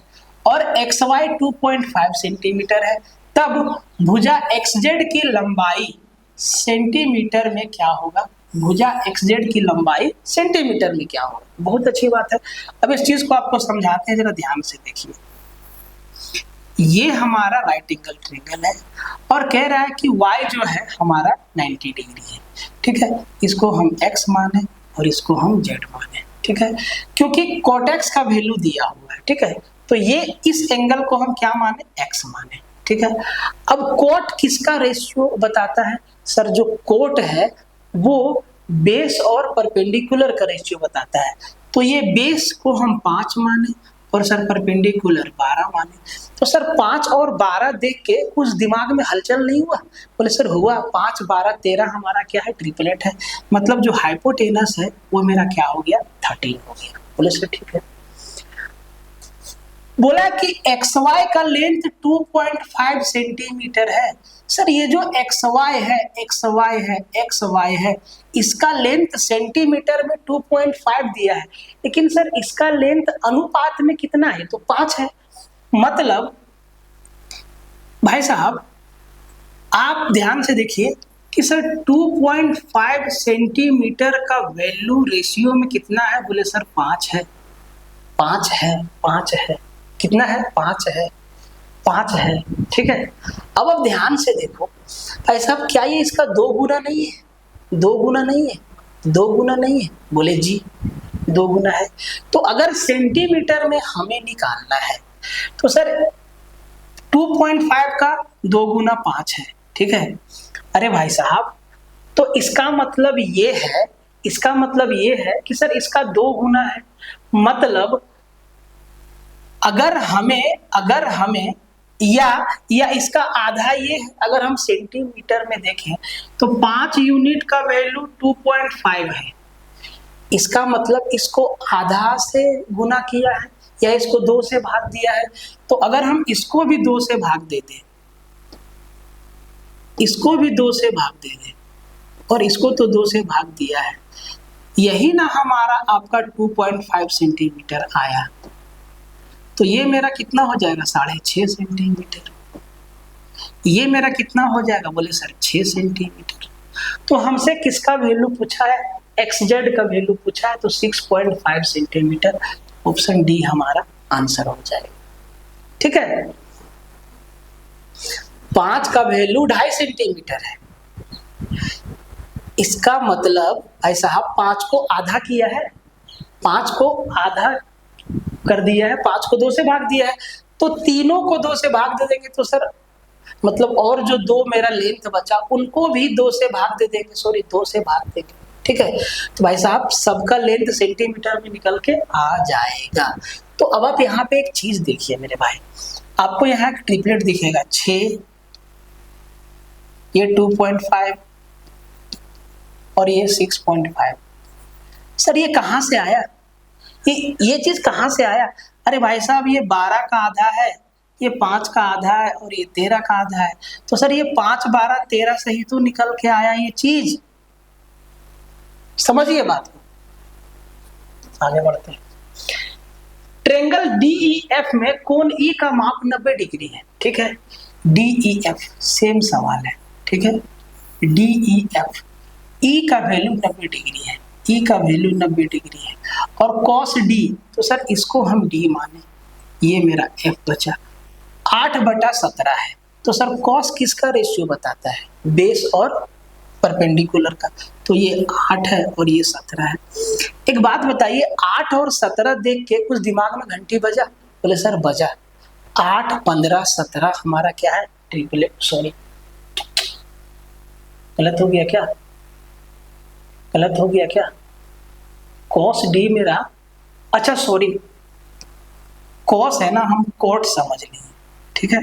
और एक्स वाई 2.5 सेंटीमीटर है, तब भुजा xz की लंबाई सेंटीमीटर में क्या होगा, भुजा xz की लंबाई सेंटीमीटर में क्या होगा। बहुत अच्छी बात है। अब इस चीज को आपको समझाते हैं, जरा ध्यान से देखिए। ये हमारा राइट एंगल ट्रायंगल है और कह रहा है कि y जो है हमारा 90 डिग्री है। ठीक है, इसको हम x माने और इसको हम z माने। ठीक है, क्योंकि cot x का वैल्यू दिया हुआ है। ठीक है, तो ये इस एंगल को हम क्या माने, x माने। ठीक है, अब कोट किसका रेशियो बताता है, सर जो कोट है वो बेस और परपेंडिकुलर का रेशियो बताता है। तो ये बेस को हम 5 माने और सर परपेंडिकुलर 12 माने। तो सर 5 और 12 देख के कुछ दिमाग में हलचल नहीं हुआ, बोले सर हुआ, 5 12 13 हमारा क्या है, ट्रिपलेट है, मतलब जो हाइपोटेनस है वो मेरा क्या हो गया, 13 हो गया। बोले सर ठीक है। बोला कि XY का लेंथ 2.5 सेंटीमीटर है। सर ये जो XY है, इसका लेंथ सेंटीमीटर में 2.5 दिया है, लेकिन सर इसका लेंथ अनुपात में कितना है, तो 5 है। मतलब भाई साहब आप ध्यान से देखिए कि सर 2.5 सेंटीमीटर का वैल्यू रेशियो में कितना है, बोले सर 5 है, 5 है, कितना है, 5 है। ठीक है, अब आप ध्यान से देखो भाई साहब, क्या ये इसका 2 गुना नहीं है, 2 गुना नहीं है, बोले जी 2 गुना है। तो अगर सेंटीमीटर में हमें निकालना है तो सर 2.5 का 2 गुना 5 है। ठीक है, अरे भाई साहब, तो इसका मतलब ये है कि सर इसका 2 गुना है, मतलब अगर हमें या इसका आधा ये है, अगर हम सेंटीमीटर में देखें तो 5 यूनिट का वैल्यू 2.5 है, इसका मतलब इसको आधा से गुना किया है या इसको 2 से भाग दिया है। तो अगर हम इसको भी 2 से भाग दे दें, और इसको तो 2 से भाग दिया है, यही ना हमारा आपका 2.5 सेंटीमीटर आया। तो ये मेरा कितना हो जाएगा, 6.5 सेंटीमीटर। ये मेरा कितना हो जाएगा, बोले सर 6 सेंटीमीटर। तो हमसे किसका वैल्यू पूछा है, XZ का वैल्यू पूछा है तो 6.5 सेंटीमीटर, ऑप्शन डी हमारा आंसर हो जाएगा। ठीक है, 5 का वैल्यू 2.5 सेंटीमीटर है, इसका मतलब भाई साहब 5 को आधा किया है, 5 को आधा कर दिया है, 5 को 2 से भाग दिया है, तो तीनों को 2 से भाग दे देंगे तो सर मतलब और जो 2 मेरा लेंथ बचा उनको भी 2 से भाग दे देंगे, सॉरी 2 से भाग देंगे। ठीक है, तो भाई साहब सबका लेंथ सेंटीमीटर में निकल के आ जाएगा। तो अब आप यहाँ पे एक चीज देखिए मेरे भाई, आपको यहाँ एक ट्रिपलेट दिखेगा 6, ये 2.5 और ये 6.5। सर ये कहाँ से आया, ये चीज कहाँ से आया? अरे भाई साहब ये 12 का आधा है, ये 5 का आधा है और ये 13 का आधा है, तो सर ये 5, 12, 13 से ही तो निकल के आया ये चीज। समझिए बात को, आगे बढ़ते हैं। ट्रेंगल DEF में कोण E का माप 90 डिग्री है। ठीक है, DEF सेम सवाल है। ठीक है, DEF E का वैल्यू 90 डिग्री है, E का वैल्यू 90 डिग्री है और cos D, तो सर इसको हम D माने, ये मेरा F बचा। 8/17 है, तो सर cos किसका रेशियो बताता है? बेस और परपेंडिकुलर का, तो ये 8 है और ये 17 है। एक बात बताइए, 8 और 17 देख के कुछ दिमाग में घंटी बजा? बोले सर बजा। 8, 15, 17 हमारा क्या है? ट्रिपलेट। सॉरी गलत हो गया क्या? गलत हो गया क्या? cos D मेरा, अच्छा सॉरी cos है ना, हम कोट समझ लिए। ठीक है,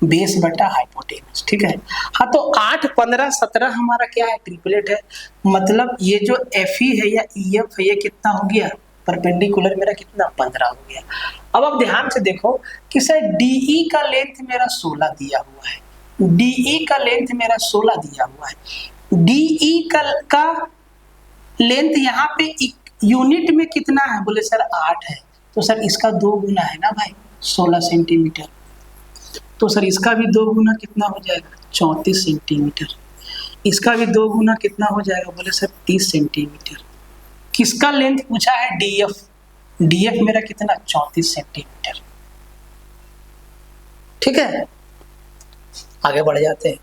बेस बटा हाइपोटेनस। ठीक है, हाँ तो 8, 15, 17 हमारा क्या है? ट्रिपलेट है। मतलब ये जो FE है या EF है ये कितना हो गया? परपेंडिकुलर मेरा कितना? 15 हो गया। अब आप ध्यान से देखो कि सर DE का लेंथ मेरा 16 दिया हुआ है, DE का लेंथ मेरा 16 दिया हुआ है। DE का लेंथ यहाँ पे यूनिट में कितना है? बोले सर 8 है, तो सर इसका 2 गुना है ना भाई, 16 सेंटीमीटर, तो सर इसका भी 2 गुना कितना हो जाएगा? 34 सेंटीमीटर। इसका भी 2 गुना कितना हो जाएगा? बोले सर 30 सेंटीमीटर। किसका लेंथ पूछा है? DF। DF मेरा कितना? 34 सेंटीमीटर। ठीक है, आगे बढ़ जाते हैं।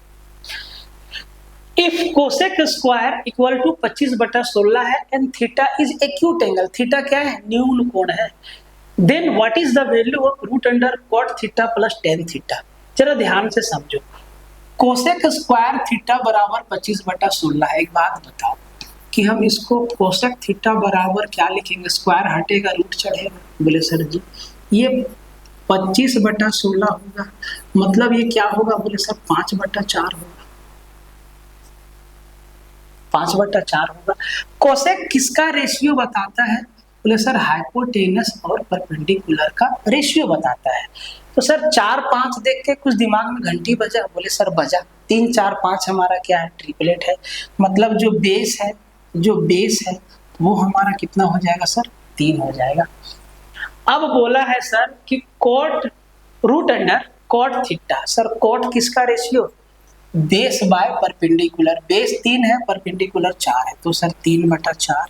If cosec square equal to 25/16 है and theta is acute angle, theta क्या है? न्यून कोण है, then what is the value of root under cot theta plus tan theta. जरा ध्यान से समझो, कोसेक स्क्वायर थीटा बराबर 25/16 है। एक बात बताओ कि हम इसको कोसेक थीटा बराबर क्या लिखेंगे? स्क्वायर हटेगा रूट चढ़ेगा। बोले सर जी ये 25/16 होगा, मतलब ये क्या होगा? बोले सर 5/4 होगा, 5/4 होगा। कोसेक किसका रेशियो बताता है? बोले सर हाइपोटेनस और परपेंडिकुलर का रेशियो बताता है। तो सर 4, 5 देख के कुछ दिमाग में घंटी बजा? बोले सर बजा। 3, 4, 5 हमारा क्या है? ट्रिपलेट है, मतलब जो बेस है वो हमारा कितना हो जाएगा सर? 3 हो जाएगा। अब बोला है सर कि cot root under cot theta, sir cot किसका ratio? Base by perpendicular, base 3 है, परपेंडिकुलर 4 है, तो सर 3/4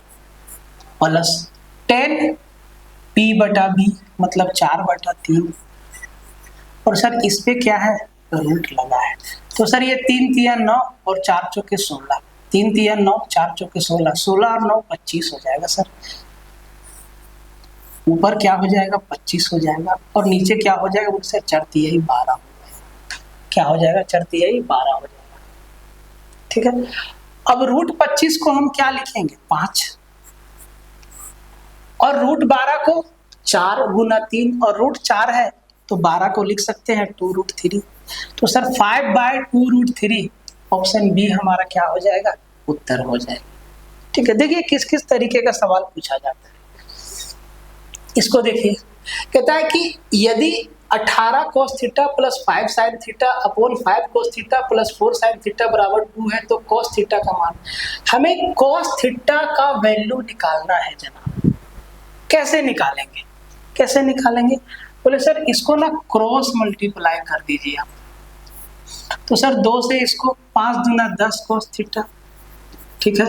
प्लस 10 P/B मतलब 4/3, और सर इस पे क्या है? रूट लगा है, तो सर ये 3 तिया 9 और 4 चौके 16, 3 तिया 9, 4 चौके 16, 16 और 9 25 हो जाएगा सर। ऊपर क्या हो जाएगा? 25 हो जाएगा, और नीचे क्या हो जाएगा? सर 4 तिया 12 क्या हो जाएगा? 4 तिया 12 हो जाएगा। ठीक है, अब रूट 25 को हम क्या लिखेंगे? 5, और रूट 12 को 4 गुना 3, और रूट 4 है तो 12 को लिख सकते हैं 2√3, तो सर 5/2√3 ऑप्शन बी हमारा क्या हो जाएगा? उत्तर हो जाएगा। ठीक है, देखिए किस किस तरीके का सवाल पूछा जाता है। इसको देखिए, कहता है कि यदि 18 cos theta plus 5 sin theta upon 5 cos theta plus 4 sin theta बराबर 2 है, तो cos थीटा का मान, हमें cos थीटा का वैल्यू निकालना है जनाब। कैसे निकालेंगे? कैसे निकालेंगे? बोले सर इसको ना क्रॉस मल्टीप्लाई कर दीजिए आप, तो सर 2 से इसको 5 दूना 10 cos थीटा, ठीक है,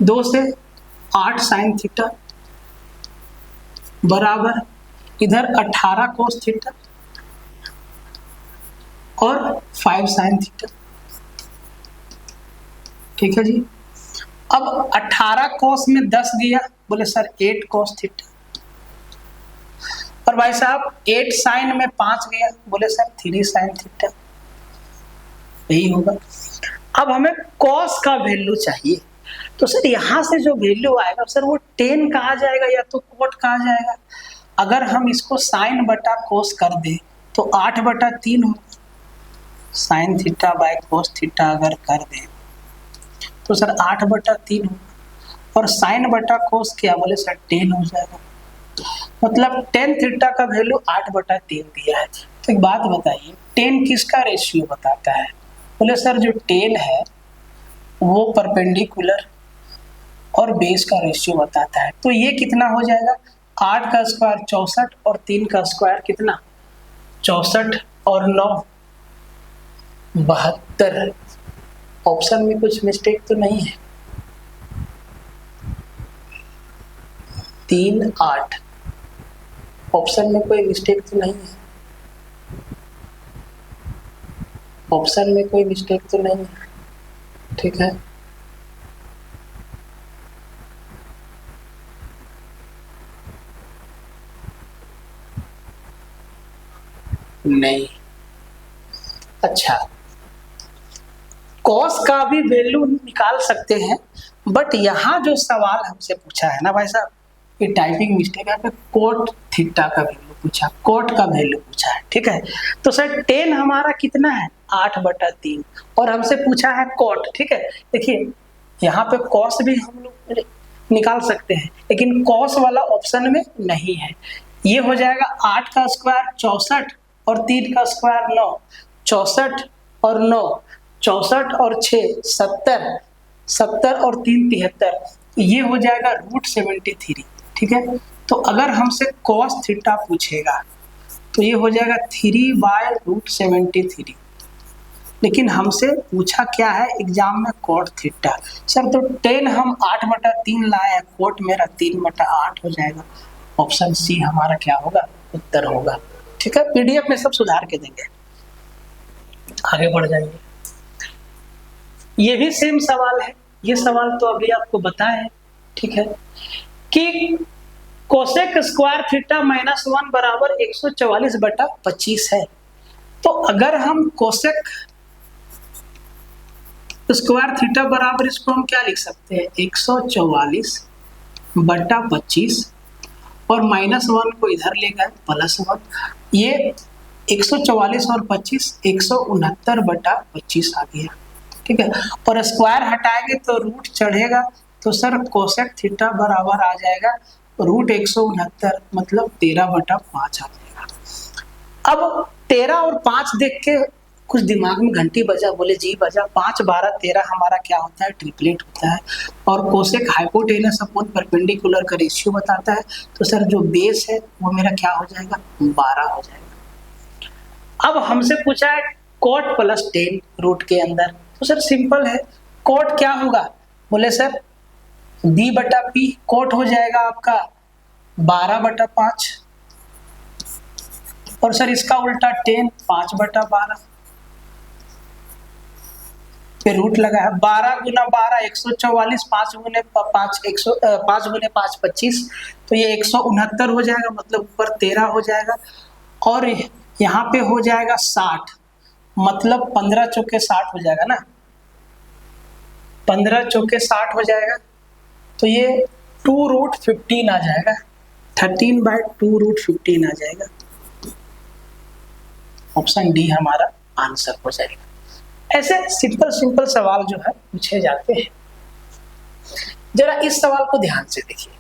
2 से 8 साइन थीटा बराबर इधर 18 कोस थीटा और 5 साइन थीटा। ठीक है जी। अब 18 कोस में 10 गया, बोले सर 8 कोस थीटा। और भाई साहब 8 साइन में 5 गया, बोले सर 3 साइन थीटा। यही होगा। अब हमें कॉस का वैल्यू चाहिए, तो सर यहां से जो वैल्यू आएगा सर वो टेन कहा जाएगा या तो कोट कहा जाएगा। अगर हम इसको साइन बटा कोस कर दे तो 8/3 होगा। Sine theta by cos theta अगर कर दे तो सर 8/3 होगा। और साइन बटा कोस क्या, बोले सर 10 हो जाएगा। मतलब टेन थीटा का वैल्यू 8/3 दिया है। तो एक बात बताइए, 10 किसका रेशियो बताता है? बोले सर जो 10 है वो परपेंडिकुलर और बेस का रेशियो बताता है। तो ये कितना हो जाएगा, 8 का स्क्वायर 64 और 3 का स्क्वायर कितना, 64 और 9 72। ऑप्शन में कुछ मिस्टेक तो नहीं है? 3 8, ऑप्शन में कोई मिस्टेक तो नहीं है? ऑप्शन में कोई मिस्टेक तो नहीं है? ठीक है। नहीं। अच्छा, कॉस का भी वैल्यू निकाल सकते हैं, बट यहाँ जो सवाल हमसे पूछा है ना भाई साहब, ये टाइपिंग मिस्टेक है। कोट थीटा का वैल्यू पूछा, कोट का वैल्यू पूछा है। ठीक है। तो सर 10 हमारा कितना है, 8/3, और हमसे पूछा है कोट। ठीक है। देखिए यहाँ पे कॉस भी हम लोग निकाल सकते हैं, लेकिन कॉस वाला ऑप्शन में नहीं है। ये हो जाएगा 8 का स्क्वायर 64 और 3 का स्क्वायर 9, 64 और 9, 64 और 6 70, 70 और 3 73, ये हो जाएगा √73। ठीक है। तो अगर हमसे cos थीटा पूछेगा तो ये हो जाएगा 3/√73। लेकिन हमसे पूछा क्या है एग्जाम में, कोट थीटा। सर तो 10 हम 8/3 लाए, कोट मेरा 3/8 हो जाएगा। ऑप्शन सी हमारा क्या होगा, उत्तर होगा। ठीक है। पीडीएफ में सब सुधार के देंगे। आगे बढ़ जाएंगे। ये भी सेम सवाल है। ये सवाल तो अभी आपको बताया है। ठीक है कि कोसेक स्क्वायर थीटा -1 बराबर 144/25 है। तो अगर हम कोसेक स्क्वायर थीटा बराबर, इसको हम क्या लिख सकते हैं, 144/25 और -1 को इधर ले गए +1, ये 144 और 25 169/25 आ गया। ठीक है। और स्क्वायर हटाएंगे तो रूट चढ़ेगा, तो सर कोसेक थीटा बराबर आ जाएगा √169, मतलब 13/5 आ जाएगा। अब 13 और 5 देख के कुछ दिमाग में घंटी बजा, बोले जी बजा, 5 12 13 हमारा क्या होता है, ट्रिपलेट होता है। और कोसेक हाइपोटेनस अपॉन परपेंडिकुलर का रेशियो बताता है। तो सर जो बेस है वो मेरा क्या हो जाएगा, 12 हो जाएगा। अब हमसे पूछा है कोट +10 रूट के अंदर, तो सर सिंपल है, कोट क्या होगा, बोले सर B/P, कोट हो जाएगा आपका 12/5, और सर इसका उल्टा 10 5/12 पे रूट लगा है। 12 × 12 144, 5 × 5 25, तो ये 169 हो जाएगा, मतलब ऊपर 13 हो जाएगा। और यहाँ पे हो जाएगा 60, मतलब 15 चौके 60 हो जाएगा ना, 15 चौके 60 हो जाएगा। तो ये 2√15 आ जाएगा, 13/2√15 आ जाएगा। ऑप्शन डी हमारा आंसर हो जाएगा। ऐसे सिंपल सवाल जो है पूछे जाते हैं। जरा इस सवाल को ध्यान से देखिए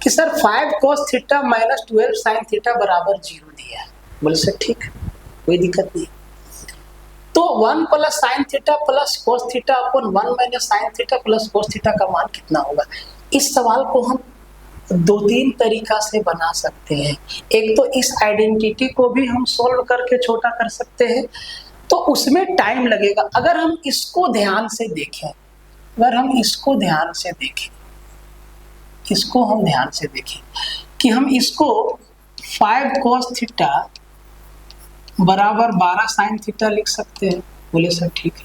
कि sir 5 cos theta -12 sin theta बराबर 0 दिया है। बोले सर ठीक, कोई दिक्कत नहीं। तो 1 + sin theta + cos theta upon 1 - sin theta + cos theta का मान कितना होगा। इस सवाल को हम 2-3 तरीका से बना सकते हैं। एक तो इस आइडेंटिटी को भी हम सोल्व करके छोटा कर सकते हैं, तो उसमें टाइम लगेगा। अगर हम इसको ध्यान से देखें अगर हम इसको ध्यान से देखें, इसको हम ध्यान से देखें कि हम इसको 5 cos थीटा बराबर 12 sin थीटा लिख सकते हैं। बोले सर ठीक है।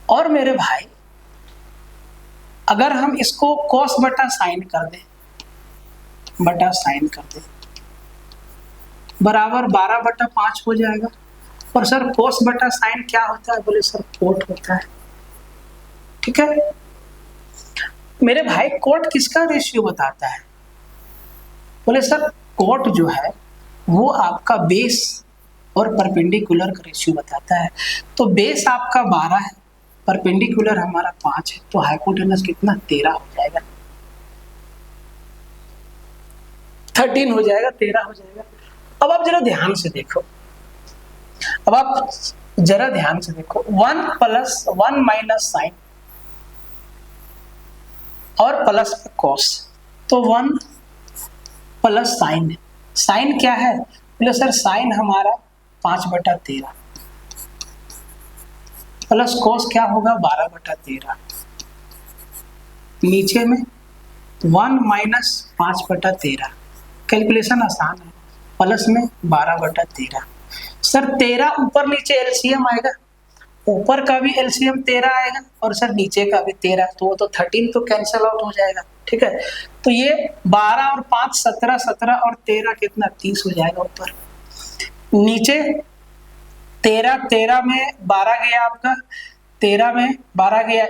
और मेरे भाई अगर हम इसको cos बटा साइन कर दें, बटा साइन कर दें, बराबर 12/5 हो जाएगा। और सर cos बटा साइन क्या होता है? बोले सर कोट होता है। ठीक है मेरे भाई, कोट किसका रेशियो बताता है? बोले सर कोट जो है वो आपका बेस और परपेंडिकुलर का रेशियो बताता है। तो बेस आपका 12 है, परपेंडिकुलर हमारा 5 है, तो हाइपोटेनस कितना? 13 हो जाएगा, 13 हो जाएगा, 13 हो जाएगा। अब आप जरा ध्यान से देखो, अब आप जरा ध्यान से देखो, 1 + 1 - साइन और प्लस कॉस, तो 1 + साइन है। साइन क्या है? बोले सर साइन हमारा 5/13 प्लस कॉस क्या होगा? 12/13। नीचे में 1 - 5/13, कैलकुलेशन आसान है, प्लस में 12/13। सर 13 ऊपर नीचे एलसीएम आएगा, ऊपर का भी एलसीएम 13 आएगा और सर नीचे का भी 13, तो वो तो 13 तो कैंसिल आउट हो जाएगा। ठीक है, तो ये 12 और 5 17, 17 और 13 कितना? 30 हो जाएगा ऊपर। नीचे 13 में 12 गया आपका, 13 में 12 गया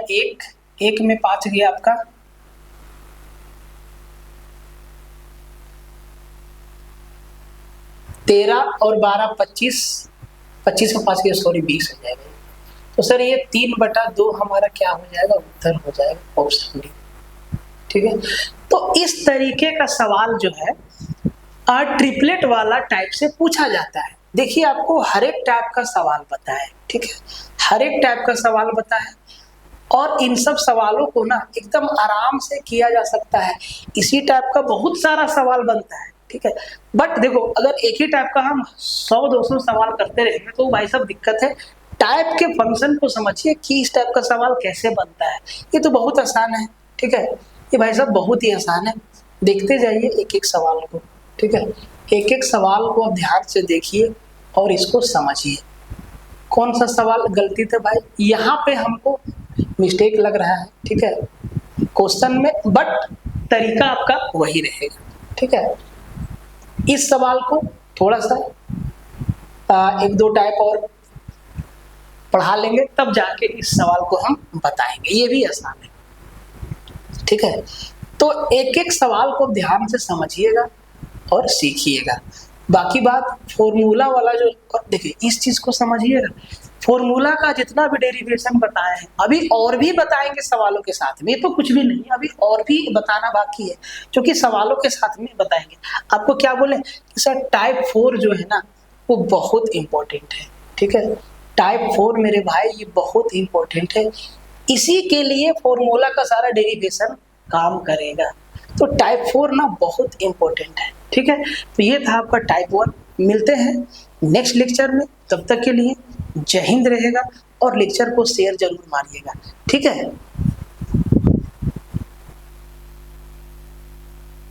1 में 5 गया आपका 13 और 12 25, 25 में 5 गया, सॉरी 20 हो जाएगा। तो सर ये 3/2 हमारा क्या हो जाएगा? उत्तर हो जाएगा ऑप्शन डी। ठीक है, तो इस तरीके का सवाल जो है ट्रिपलेट वाला टाइप से पूछा जाता है। देखिए आपको हर एक टाइप का सवाल पता है। ठीक है, हर एक टाइप का सवाल पता है और इन सब सवालों को ना एकदम आराम से किया जा सकता है। इसी टाइप का बहुत सारा सवाल बनता है। ठीक है, बट देखो अगर एक ही टाइप का हम 100-200 सवाल करते रहेंगे तो भाई साहब दिक्कत है। टाइप के फंक्शन को समझिए कि इस टाइप का सवाल कैसे बनता है। ये तो बहुत आसान है। ठीक है, ये भाई साहब बहुत ही आसान है। देखते जाइए एक एक सवाल को। ठीक है, एक एक सवाल को आप ध्यान से देखिए और इसको समझिए। कौन सा सवाल गलती था भाई? यहाँ पे हमको मिस्टेक लग रहा है। ठीक है, क्वेश्चन में, बट तरीका आपका वही रहेगा। ठीक है, इस सवाल को थोड़ा सा 1-2 टाइप और पढ़ा लेंगे तब जाके इस सवाल को हम बताएंगे। ये भी आसान है। ठीक है, तो एक एक सवाल को ध्यान से समझिएगा और सीखिएगा। बाकी बात फॉर्मूला वाला जो, देखिए इस चीज को समझिएगा। फॉर्मूला का जितना भी डेरिवेशन बताए हैं, अभी और भी बताएंगे सवालों के साथ में। तो कुछ भी नहीं, अभी और भी बताना बाकी है जो कि सवालों के साथ में बताएंगे। आपको क्या बोले कि सर टाइप 4 जो है ना वो बहुत इंपॉर्टेंट है। ठीक है, टाइप 4 मेरे भाई ये बहुत इंपॉर्टेंट है। इसी के लिए फॉर्मूला का सारा डेरिवेशन काम करेगा। तो टाइप 4 ना बहुत इंपॉर्टेंट है। ठीक है, तो ये था आपका टाइप 1। मिलते हैं नेक्स्ट लेक्चर में, तब तक के लिए जय हिंद रहेगा और लेक्चर को शेयर जरूर मारिएगा। ठीक है।